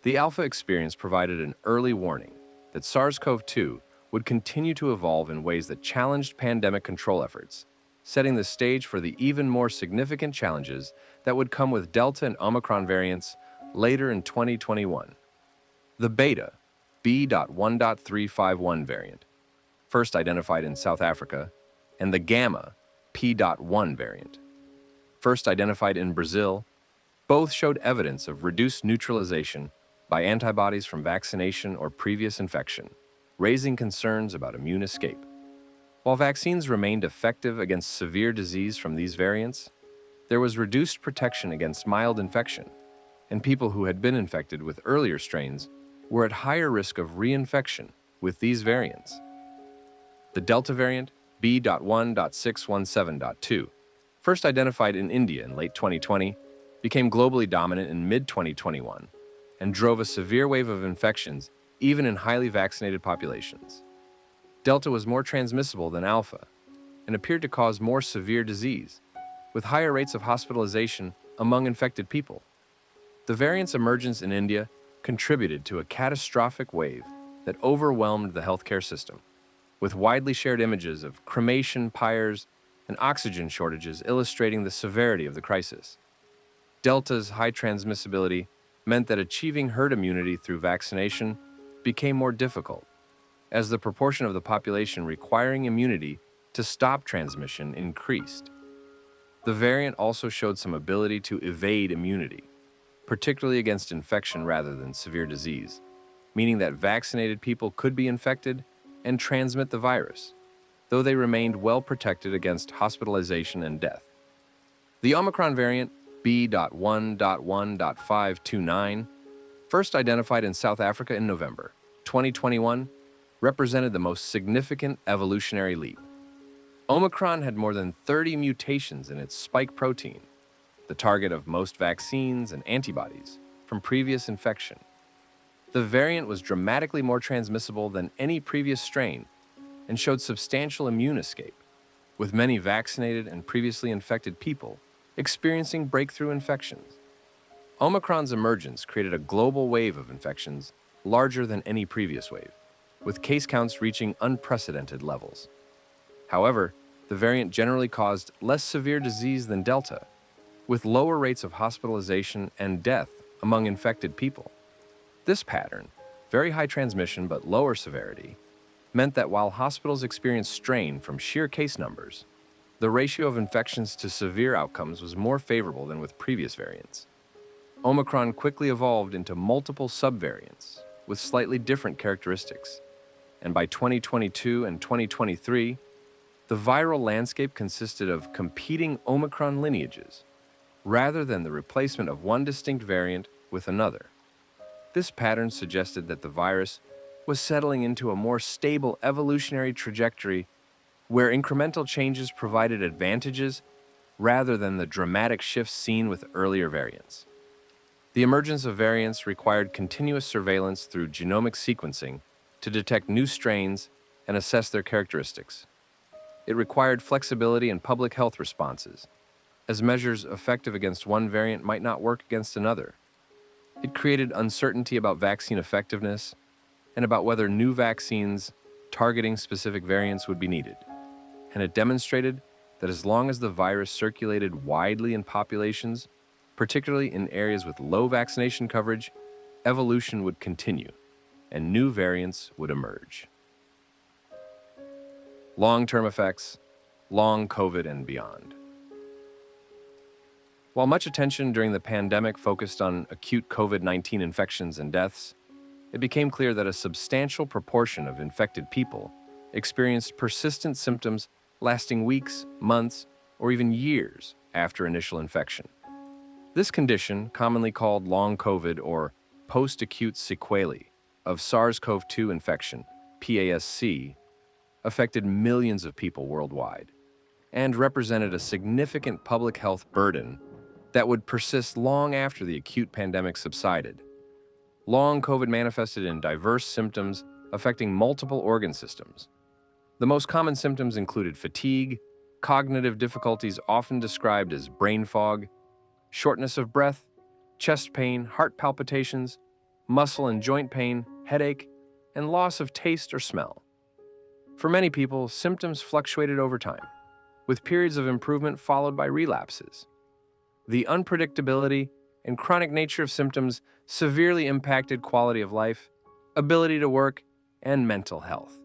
The Alpha experience provided an early warning that SARS-CoV-2 would continue to evolve in ways that challenged pandemic control efforts, setting the stage for the even more significant challenges that would come with Delta and Omicron variants later in 2021. The Beta B.1.351 variant, first identified in South Africa, and the Gamma P.1 variant, first identified in Brazil, both showed evidence of reduced neutralization by antibodies from vaccination or previous infection, raising concerns about immune escape. While vaccines remained effective against severe disease from these variants, there was reduced protection against mild infection, and people who had been infected with earlier strains were at higher risk of reinfection with these variants. The Delta variant, B.1.617.2, first identified in India in late 2020, became globally dominant in mid-2021 and drove a severe wave of infections even in highly vaccinated populations. Delta was more transmissible than Alpha and appeared to cause more severe disease, with higher rates of hospitalization among infected people. The variant's emergence in India contributed to a catastrophic wave that overwhelmed the healthcare system, with widely shared images of cremation pyres and oxygen shortages illustrating the severity of the crisis. Delta's high transmissibility meant that achieving herd immunity through vaccination became more difficult, as the proportion of the population requiring immunity to stop transmission increased. The variant also showed some ability to evade immunity, particularly against infection rather than severe disease, meaning that vaccinated people could be infected and transmit the virus, though they remained well protected against hospitalization and death. The Omicron variant B.1.1.529, first identified in South Africa in November 2021, represented the most significant evolutionary leap. Omicron had more than 30 mutations in its spike protein, the target of most vaccines and antibodies from previous infection. The variant was dramatically more transmissible than any previous strain and showed substantial immune escape, with many vaccinated and previously infected people experiencing breakthrough infections. Omicron's emergence created a global wave of infections larger than any previous wave, with case counts reaching unprecedented levels. However, the variant generally caused less severe disease than Delta, with lower rates of hospitalization and death among infected people. This pattern, very high transmission but lower severity, meant that while hospitals experienced strain from sheer case numbers, the ratio of infections to severe outcomes was more favorable than with previous variants. Omicron quickly evolved into multiple subvariants with slightly different characteristics, and by 2022 and 2023, the viral landscape consisted of competing Omicron lineages, rather than the replacement of one distinct variant with another. This pattern suggested that the virus was settling into a more stable evolutionary trajectory where incremental changes provided advantages rather than the dramatic shifts seen with earlier variants. The emergence of variants required continuous surveillance through genomic sequencing to detect new strains and assess their characteristics. It required flexibility in public health responses, as measures effective against one variant might not work against another. It created uncertainty about vaccine effectiveness and about whether new vaccines targeting specific variants would be needed. And it demonstrated that as long as the virus circulated widely in populations, particularly in areas with low vaccination coverage, evolution would continue, and new variants would emerge. Long-term effects, long COVID and beyond. While much attention during the pandemic focused on acute COVID-19 infections and deaths, it became clear that a substantial proportion of infected people experienced persistent symptoms lasting weeks, months, or even years after initial infection. This condition, commonly called long COVID or post-acute sequelae of SARS-CoV-2 infection, PASC, affected millions of people worldwide and represented a significant public health burden that would persist long after the acute pandemic subsided. Long COVID manifested in diverse symptoms affecting multiple organ systems. The most common symptoms included fatigue, cognitive difficulties often described as brain fog, shortness of breath, chest pain, heart palpitations, muscle and joint pain, headache, and loss of taste or smell. For many people, symptoms fluctuated over time, with periods of improvement followed by relapses. The unpredictability and chronic nature of symptoms severely impacted quality of life, ability to work, and mental health.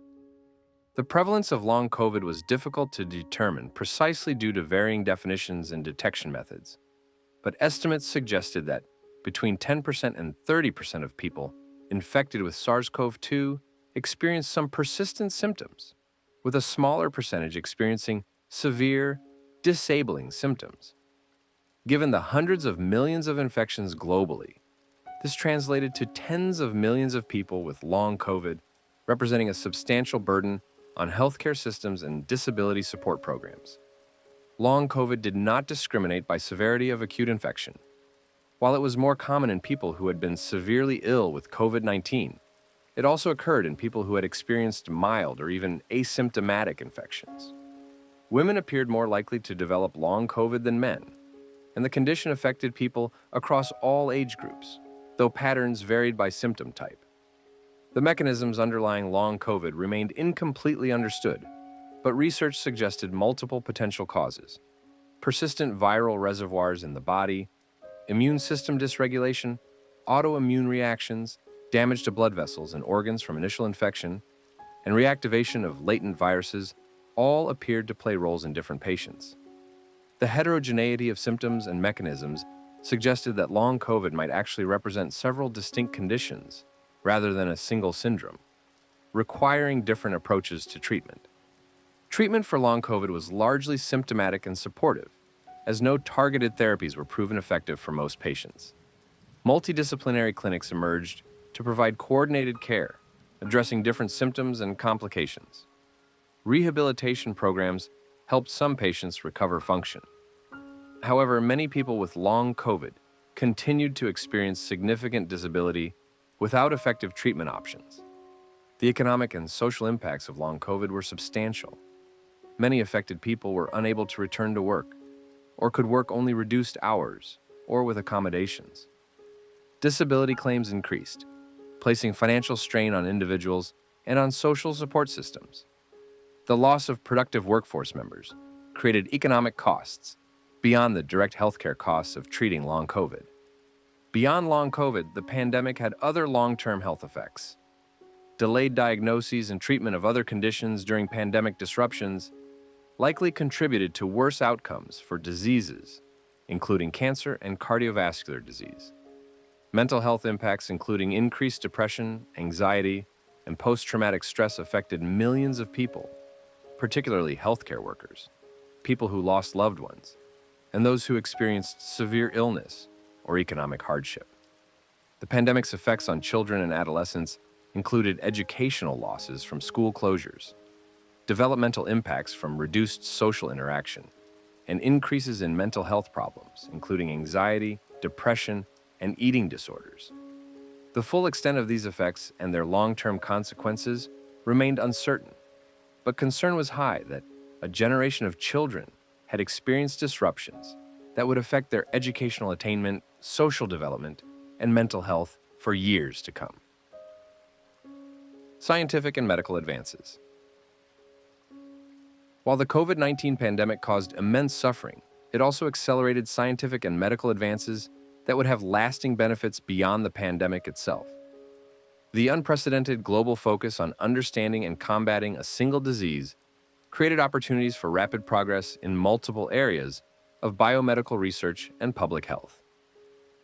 The prevalence of long COVID was difficult to determine precisely due to varying definitions and detection methods, but estimates suggested that between 10% and 30% of people infected with SARS-CoV-2 experienced some persistent symptoms, with a smaller percentage experiencing severe, disabling symptoms. Given the hundreds of millions of infections globally, this translated to tens of millions of people with long COVID, representing a substantial burden on healthcare systems and disability support programs. Long COVID did not discriminate by severity of acute infection. While it was more common in people who had been severely ill with COVID-19, It also occurred in people who had experienced mild or even asymptomatic infections. Women appeared more likely to develop long COVID than men, and the condition affected people across all age groups, though patterns varied by symptom type. The mechanisms underlying long COVID remained incompletely understood, but research suggested multiple potential causes: persistent viral reservoirs in the body, immune system dysregulation, autoimmune reactions, damage to blood vessels and organs from initial infection, and reactivation of latent viruses all appeared to play roles in different patients. The heterogeneity of symptoms and mechanisms suggested that long COVID might actually represent several distinct conditions rather than a single syndrome, requiring different approaches to treatment. Treatment for long COVID was largely symptomatic and supportive, as no targeted therapies were proven effective for most patients. Multidisciplinary clinics emerged to provide coordinated care, addressing different symptoms and complications. Rehabilitation programs helped some patients recover function. However, many people with long COVID continued to experience significant disability without effective treatment options. The economic and social impacts of long COVID were substantial. Many affected people were unable to return to work, or could work only reduced hours, or with accommodations. Disability claims increased, placing financial strain on individuals and on social support systems. The loss of productive workforce members created economic costs beyond the direct healthcare costs of treating long COVID. Beyond long COVID, the pandemic had other long-term health effects. Delayed diagnoses and treatment of other conditions during pandemic disruptions likely contributed to worse outcomes for diseases, including cancer and cardiovascular disease. Mental health impacts, including increased depression, anxiety, and post-traumatic stress, affected millions of people, particularly healthcare workers, people who lost loved ones, and those who experienced severe illness or economic hardship. The pandemic's effects on children and adolescents included educational losses from school closures, developmental impacts from reduced social interaction, and increases in mental health problems, including anxiety, depression, and eating disorders. The full extent of these effects and their long-term consequences remained uncertain, but concern was high that a generation of children had experienced disruptions that would affect their educational attainment, social development, and mental health for years to come. Scientific and medical advances. While the COVID-19 pandemic caused immense suffering, it also accelerated scientific and medical advances that would have lasting benefits beyond the pandemic itself. The unprecedented global focus on understanding and combating a single disease created opportunities for rapid progress in multiple areas of biomedical research and public health.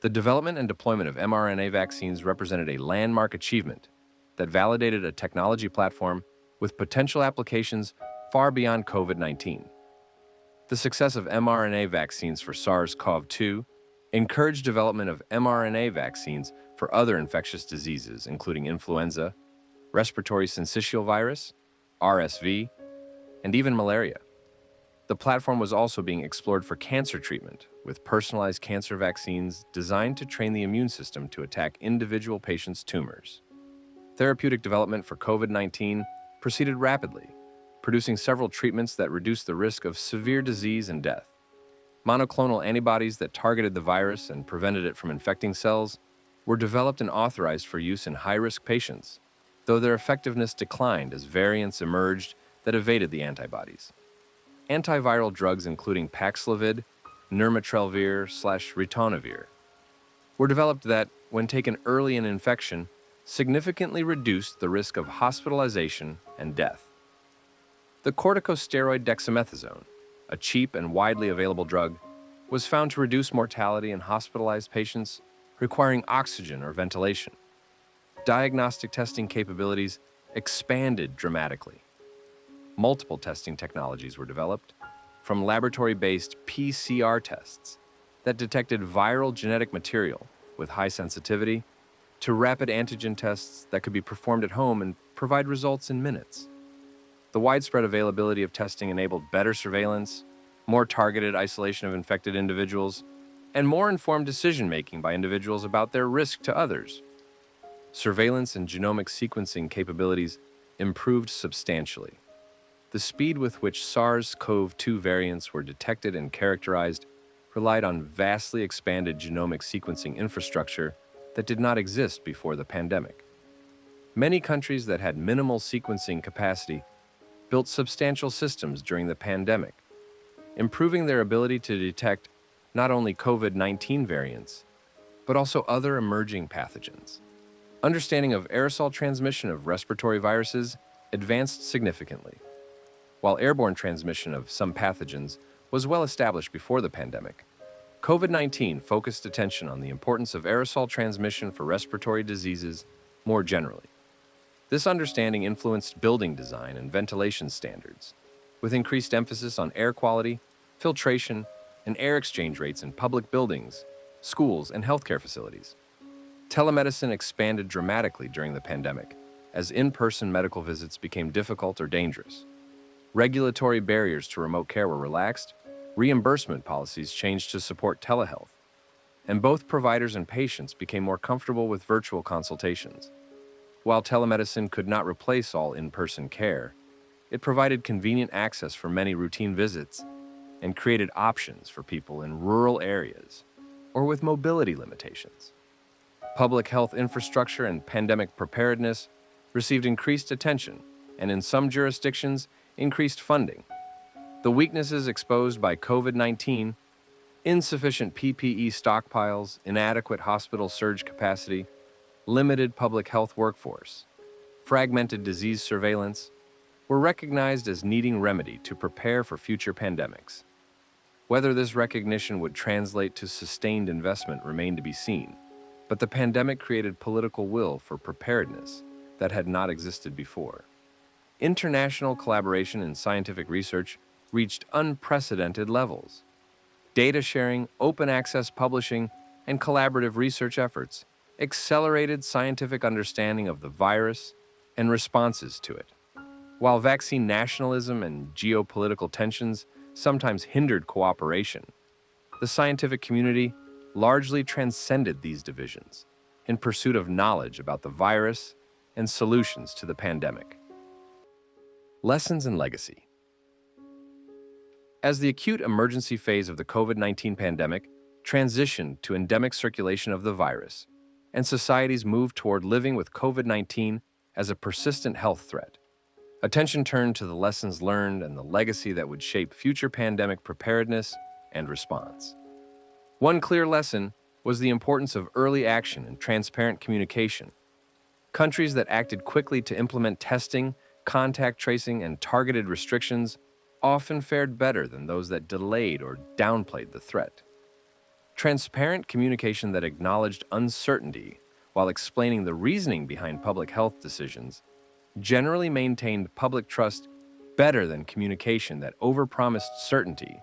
The development and deployment of mRNA vaccines represented a landmark achievement that validated a technology platform with potential applications far beyond COVID-19. The success of mRNA vaccines for SARS-CoV-2 encouraged development of mRNA vaccines for other infectious diseases, including influenza, respiratory syncytial virus, RSV, and even malaria. The platform was also being explored for cancer treatment, with personalized cancer vaccines designed to train the immune system to attack individual patients' tumors. Therapeutic development for COVID-19 proceeded rapidly, producing several treatments that reduced the risk of severe disease and death. Monoclonal antibodies that targeted the virus and prevented it from infecting cells were developed and authorized for use in high-risk patients, though their effectiveness declined as variants emerged that evaded the antibodies. Antiviral drugs including Paxlovid, nirmatrelvir/ritonavir were developed that, when taken early in infection, significantly reduced the risk of hospitalization and death. The corticosteroid dexamethasone, a cheap and widely available drug, was found to reduce mortality in hospitalized patients requiring oxygen or ventilation. Diagnostic testing capabilities expanded dramatically. Multiple testing technologies were developed, from laboratory-based PCR tests that detected viral genetic material with high sensitivity to rapid antigen tests that could be performed at home and provide results in minutes. The widespread availability of testing enabled better surveillance, more targeted isolation of infected individuals, and more informed decision-making by individuals about their risk to others. surveillance and genomic sequencing capabilities improved substantially. The speed with which SARS-CoV-2 variants were detected and characterized relied on vastly expanded genomic sequencing infrastructure that did not exist before the pandemic. Many countries that had minimal sequencing capacity built substantial systems during the pandemic, improving their ability to detect not only COVID-19 variants, but also other emerging pathogens. Understanding of aerosol transmission of respiratory viruses advanced significantly. While airborne transmission of some pathogens was well established before the pandemic, COVID-19 focused attention on the importance of aerosol transmission for respiratory diseases more generally. This understanding influenced building design and ventilation standards, with increased emphasis on air quality, filtration, and air exchange rates in public buildings, schools, and healthcare facilities. Telemedicine expanded dramatically during the pandemic as in-person medical visits became difficult or dangerous. Regulatory barriers to remote care were relaxed, reimbursement policies changed to support telehealth, and both providers and patients became more comfortable with virtual consultations. While telemedicine could not replace all in-person care, it provided convenient access for many routine visits and created options for people in rural areas or with mobility limitations. Public health infrastructure and pandemic preparedness received increased attention and, in some jurisdictions, increased funding. The weaknesses exposed by COVID-19, insufficient PPE stockpiles, inadequate hospital surge capacity, limited public health workforce, fragmented disease surveillance, were recognized as needing remedy to prepare for future pandemics. Whether this recognition would translate to sustained investment remained to be seen, but the pandemic created political will for preparedness that had not existed before. International collaboration in scientific research reached unprecedented levels. Data sharing, open access publishing, and collaborative research efforts accelerated scientific understanding of the virus and responses to it. While vaccine nationalism and geopolitical tensions sometimes hindered cooperation, the scientific community largely transcended these divisions in pursuit of knowledge about the virus and solutions to the pandemic. Lessons and legacy. As the acute emergency phase of the COVID-19 pandemic transitioned to endemic circulation of the virus, and societies moved toward living with COVID-19 as a persistent health threat, attention turned to the lessons learned and the legacy that would shape future pandemic preparedness and response. One clear lesson was the importance of early action and transparent communication. Countries that acted quickly to implement testing, contact tracing, and targeted restrictions often fared better than those that delayed or downplayed the threat. Transparent communication that acknowledged uncertainty while explaining the reasoning behind public health decisions generally maintained public trust better than communication that overpromised certainty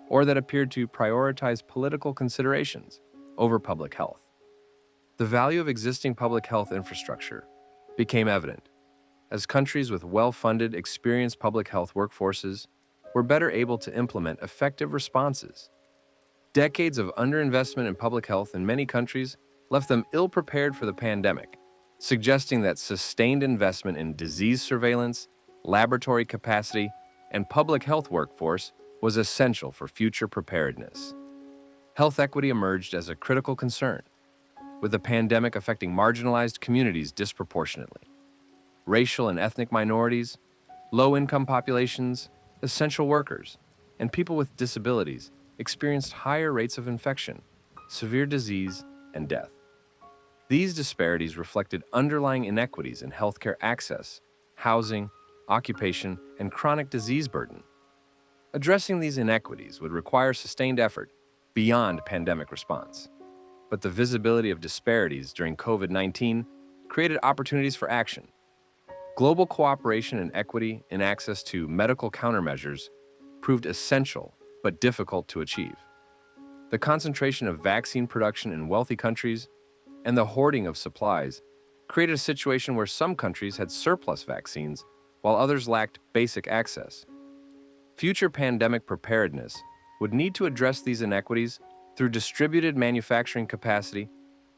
or that appeared to prioritize political considerations over public health. The value of existing public health infrastructure became evident as countries with well-funded, experienced public health workforces were better able to implement effective responses. Decades of underinvestment in public health in many countries left them ill-prepared for the pandemic, suggesting that sustained investment in disease surveillance, laboratory capacity, and public health workforce was essential for future preparedness. Health equity emerged as a critical concern, with the pandemic affecting marginalized communities disproportionately. Racial and ethnic minorities, low-income populations, essential workers, and people with disabilities experienced higher rates of infection, severe disease, and death. These disparities reflected underlying inequities in healthcare access, housing, occupation, and chronic disease burden. Addressing these inequities would require sustained effort beyond pandemic response. But the visibility of disparities during COVID-19 created opportunities for action. Global cooperation and equity in access to medical countermeasures proved essential but difficult to achieve. The concentration of vaccine production in wealthy countries and the hoarding of supplies created a situation where some countries had surplus vaccines while others lacked basic access. Future pandemic preparedness would need to address these inequities through distributed manufacturing capacity,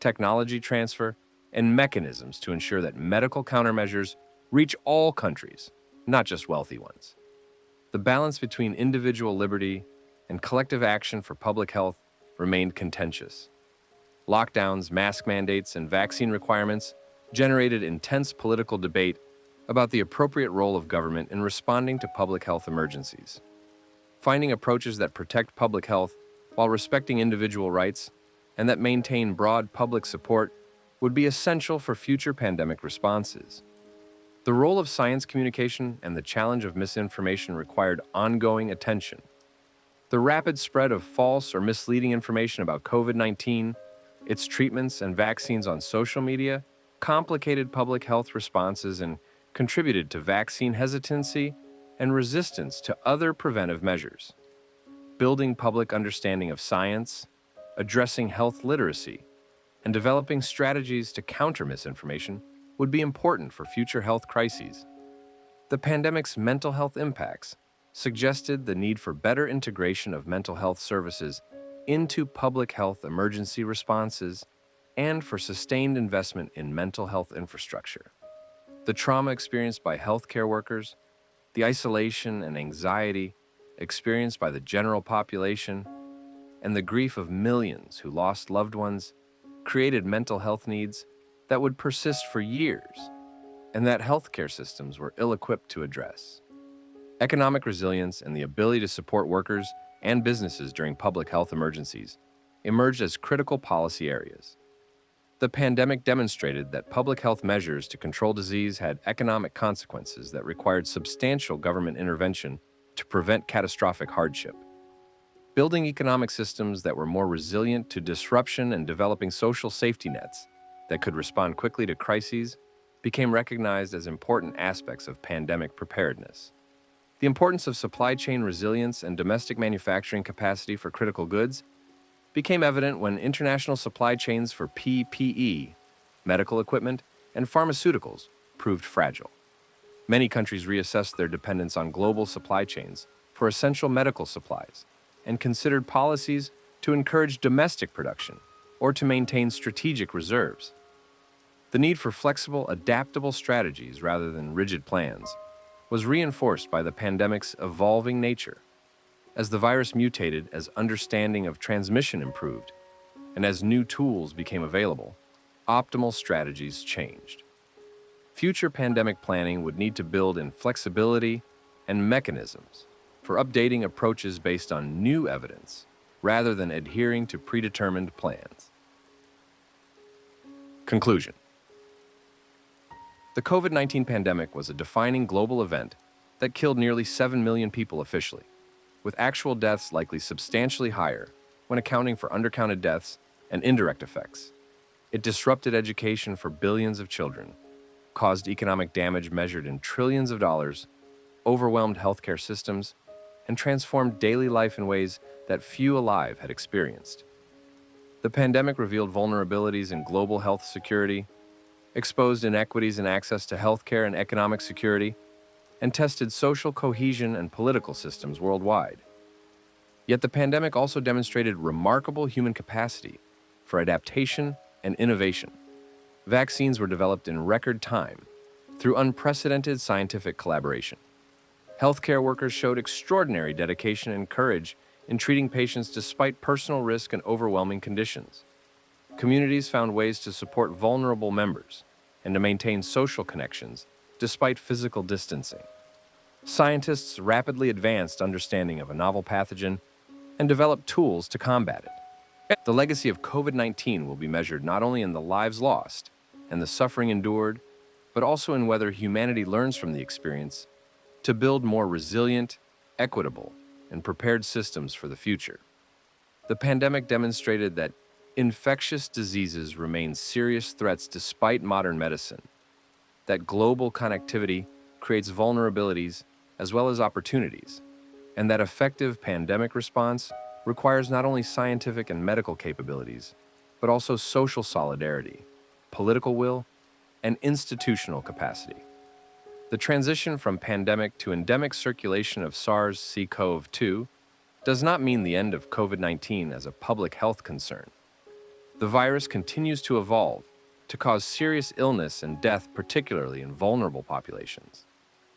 technology transfer, and mechanisms to ensure that medical countermeasures reach all countries, not just wealthy ones. The balance between individual liberty and collective action for public health remained contentious. Lockdowns, mask mandates, and vaccine requirements generated intense political debate about the appropriate role of government in responding to public health emergencies. Finding approaches that protect public health while respecting individual rights and that maintain broad public support would be essential for future pandemic responses. The role of science communication and the challenge of misinformation required ongoing attention. The rapid spread of false or misleading information about COVID-19, its treatments and vaccines on social media, complicated public health responses and contributed to vaccine hesitancy and resistance to other preventive measures. Building public understanding of science, addressing health literacy, and developing strategies to counter misinformation would be important for future health crises. The pandemic's mental health impacts suggested the need for better integration of mental health services into public health emergency responses and for sustained investment in mental health infrastructure. The trauma experienced by healthcare workers, the isolation and anxiety experienced by the general population, and the grief of millions who lost loved ones created mental health needs that would persist for years and that healthcare systems were ill-equipped to address. Economic resilience and the ability to support workers and businesses during public health emergencies emerged as critical policy areas. The pandemic demonstrated that public health measures to control disease had economic consequences that required substantial government intervention to prevent catastrophic hardship. Building economic systems that were more resilient to disruption and developing social safety nets that could respond quickly to crises became recognized as important aspects of pandemic preparedness. The importance of supply chain resilience and domestic manufacturing capacity for critical goods became evident when international supply chains for PPE, medical equipment, and pharmaceuticals proved fragile. Many countries reassessed their dependence on global supply chains for essential medical supplies and considered policies to encourage domestic production or to maintain strategic reserves. The need for flexible, adaptable strategies rather than rigid plans was reinforced by the pandemic's evolving nature. As the virus mutated, as understanding of transmission improved, and as new tools became available, optimal strategies changed. Future pandemic planning would need to build in flexibility and mechanisms for updating approaches based on new evidence rather than adhering to predetermined plans. Conclusion. The COVID-19 pandemic was a defining global event that killed nearly 7 million people officially, with actual deaths likely substantially higher when accounting for undercounted deaths and indirect effects. It disrupted education for billions of children, caused economic damage measured in trillions of dollars, overwhelmed healthcare systems, and transformed daily life in ways that few alive had experienced. The pandemic revealed vulnerabilities in global health security, exposed inequities in access to healthcare and economic security, and tested social cohesion and political systems worldwide. Yet the pandemic also demonstrated remarkable human capacity for adaptation and innovation. Vaccines were developed in record time through unprecedented scientific collaboration. Healthcare workers showed extraordinary dedication and courage in treating patients despite personal risk and overwhelming conditions. Communities found ways to support vulnerable members and to maintain social connections despite physical distancing. Scientists rapidly advanced understanding of a novel pathogen and developed tools to combat it. The legacy of COVID-19 will be measured not only in the lives lost and the suffering endured, but also in whether humanity learns from the experience to build more resilient, equitable, and prepared systems for the future. The pandemic demonstrated that infectious diseases remain serious threats despite modern medicine, that global connectivity creates vulnerabilities as well as opportunities, and that effective pandemic response requires not only scientific and medical capabilities, but also social solidarity, political will, and institutional capacity. The transition from pandemic to endemic circulation of SARS-CoV-2 does not mean the end of COVID-19 as a public health concern. The virus continues to evolve, to cause serious illness and death, particularly in vulnerable populations,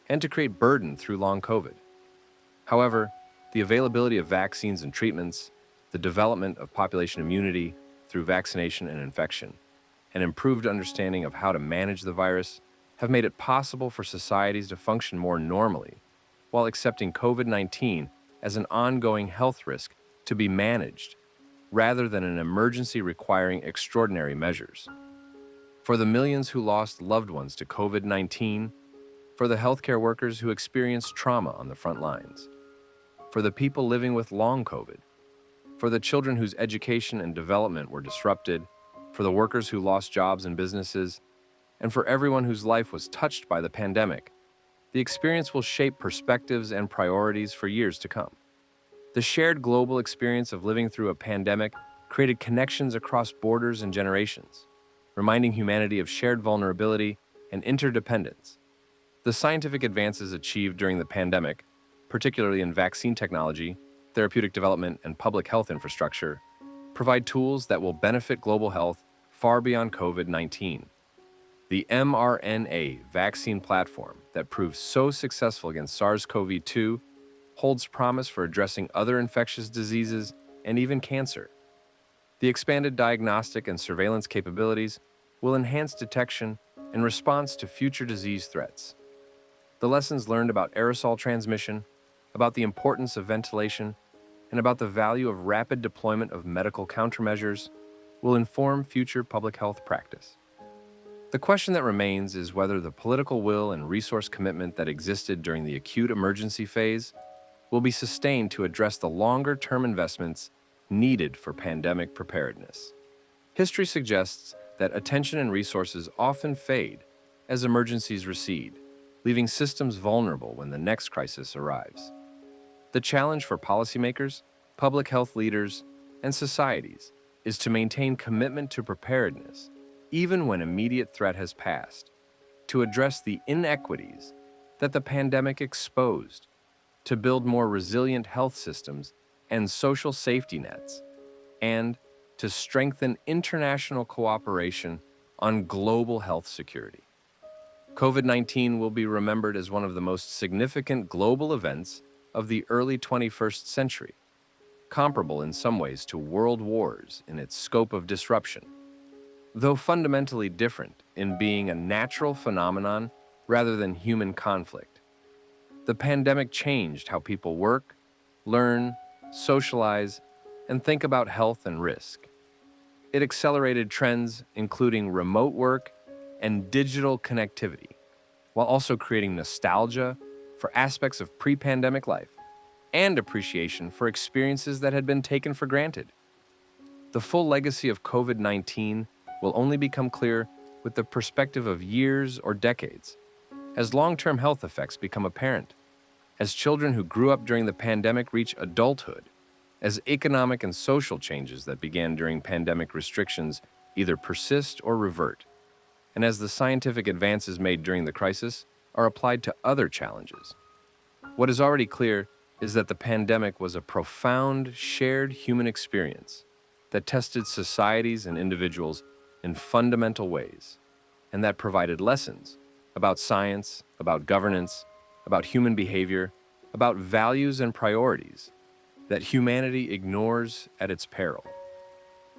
and to create burden through long COVID. However, the availability of vaccines and treatments, the development of population immunity through vaccination and infection, and improved understanding of how to manage the virus have made it possible for societies to function more normally while accepting COVID-19 as an ongoing health risk to be managed rather than an emergency requiring extraordinary measures. For the millions who lost loved ones to COVID-19, for the healthcare workers who experienced trauma on the front lines, for the people living with long COVID, for the children whose education and development were disrupted, for the workers who lost jobs and businesses, and for everyone whose life was touched by the pandemic, the experience will shape perspectives and priorities for years to come. The shared global experience of living through a pandemic created connections across borders and generations, reminding humanity of shared vulnerability and interdependence. The scientific advances achieved during the pandemic, particularly in vaccine technology, therapeutic development, and public health infrastructure, provide tools that will benefit global health far beyond COVID-19. The mRNA vaccine platform that proved so successful against SARS-CoV-2 holds promise for addressing other infectious diseases and even cancer. The expanded diagnostic and surveillance capabilities will enhance detection and response to future disease threats. The lessons learned about aerosol transmission, about the importance of ventilation, and about the value of rapid deployment of medical countermeasures will inform future public health practice. The question that remains is whether the political will and resource commitment that existed during the acute emergency phase will be sustained to address the longer-term investments needed for pandemic preparedness. History suggests that attention and resources often fade as emergencies recede, leaving systems vulnerable when the next crisis arrives. The challenge for policymakers, public health leaders, and societies is to maintain commitment to preparedness even when immediate threat has passed, to address the inequities that the pandemic exposed, to build more resilient health systems and social safety nets, and to strengthen international cooperation on global health security. COVID-19 will be remembered as one of the most significant global events of the early 21st century, comparable in some ways to world wars in its scope of disruption, though fundamentally different in being a natural phenomenon rather than human conflict. The pandemic changed how people work, learn, socialize, and think about health and risk. It accelerated trends including remote work and digital connectivity, while also creating nostalgia for aspects of pre-pandemic life and appreciation for experiences that had been taken for granted. The full legacy of COVID-19 will only become clear with the perspective of years or decades, as long-term health effects become apparent, as children who grew up during the pandemic reach adulthood, as economic and social changes that began during pandemic restrictions either persist or revert, and as the scientific advances made during the crisis are applied to other challenges. What is already clear is that the pandemic was a profound shared human experience that tested societies and individuals in fundamental ways, and that provided lessons about science, about governance, about human behavior, about values and priorities that humanity ignores at its peril.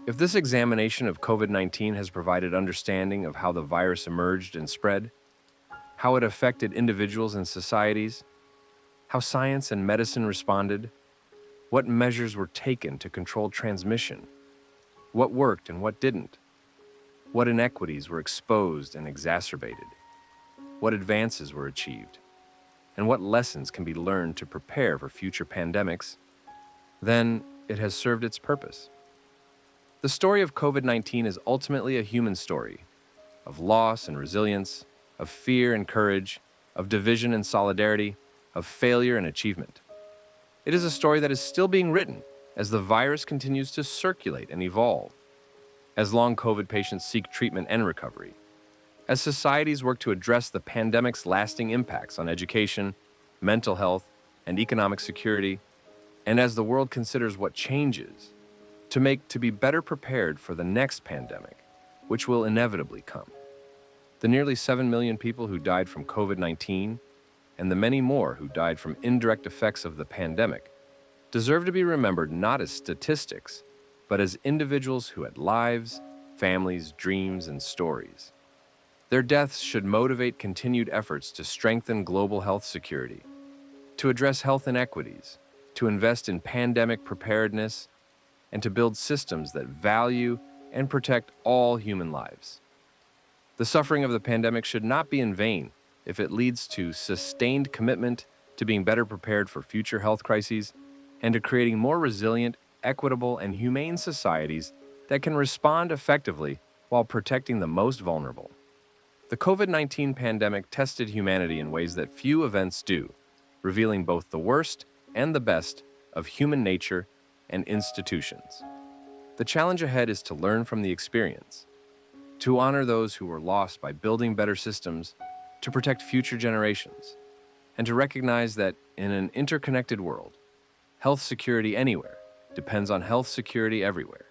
If this examination of COVID-19 has provided understanding of how the virus emerged and spread, how it affected individuals and societies, how science and medicine responded, what measures were taken to control transmission, what worked and what didn't, what inequities were exposed and exacerbated, what advances were achieved, and what lessons can be learned to prepare for future pandemics, then it has served its purpose. The story of COVID-19 is ultimately a human story of loss and resilience, of fear and courage, of division and solidarity, of failure and achievement. It is a story that is still being written as the virus continues to circulate and evolve, as long COVID patients seek treatment and recovery, as societies work to address the pandemic's lasting impacts on education, mental health, and economic security, and as the world considers what changes to be better prepared for the next pandemic, which will inevitably come. The nearly 7 million people who died from COVID-19 and the many more who died from indirect effects of the pandemic deserve to be remembered not as statistics, but as individuals who had lives, families, dreams, and stories. Their deaths should motivate continued efforts to strengthen global health security, to address health inequities, to invest in pandemic preparedness, and to build systems that value and protect all human lives. The suffering of the pandemic should not be in vain if it leads to sustained commitment to being better prepared for future health crises and to creating more resilient, equitable, and humane societies that can respond effectively while protecting the most vulnerable. The COVID-19 pandemic tested humanity in ways that few events do, revealing both the worst and the best of human nature and institutions. The challenge ahead is to learn from the experience, to honor those who were lost by building better systems to protect future generations, and to recognize that in an interconnected world, health security anywhere depends on health security everywhere.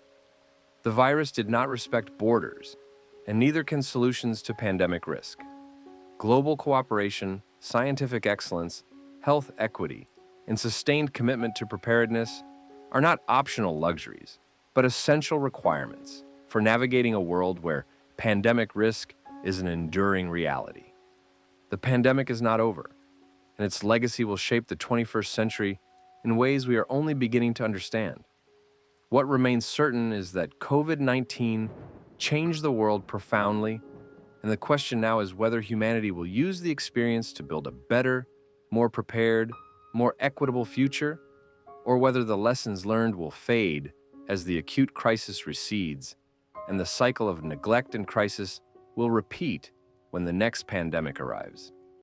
The virus did not respect borders, and neither can solutions to pandemic risk. Global cooperation, scientific excellence, health equity, and sustained commitment to preparedness are not optional luxuries, but essential requirements for navigating a world where pandemic risk is an enduring reality. The pandemic is not over, and its legacy will shape the 21st century in ways we are only beginning to understand. What remains certain is that COVID-19 changed the world profoundly, and the question now is whether humanity will use the experience to build a better, more prepared, more equitable future, or whether the lessons learned will fade as the acute crisis recedes and the cycle of neglect and crisis will repeat when the next pandemic arrives.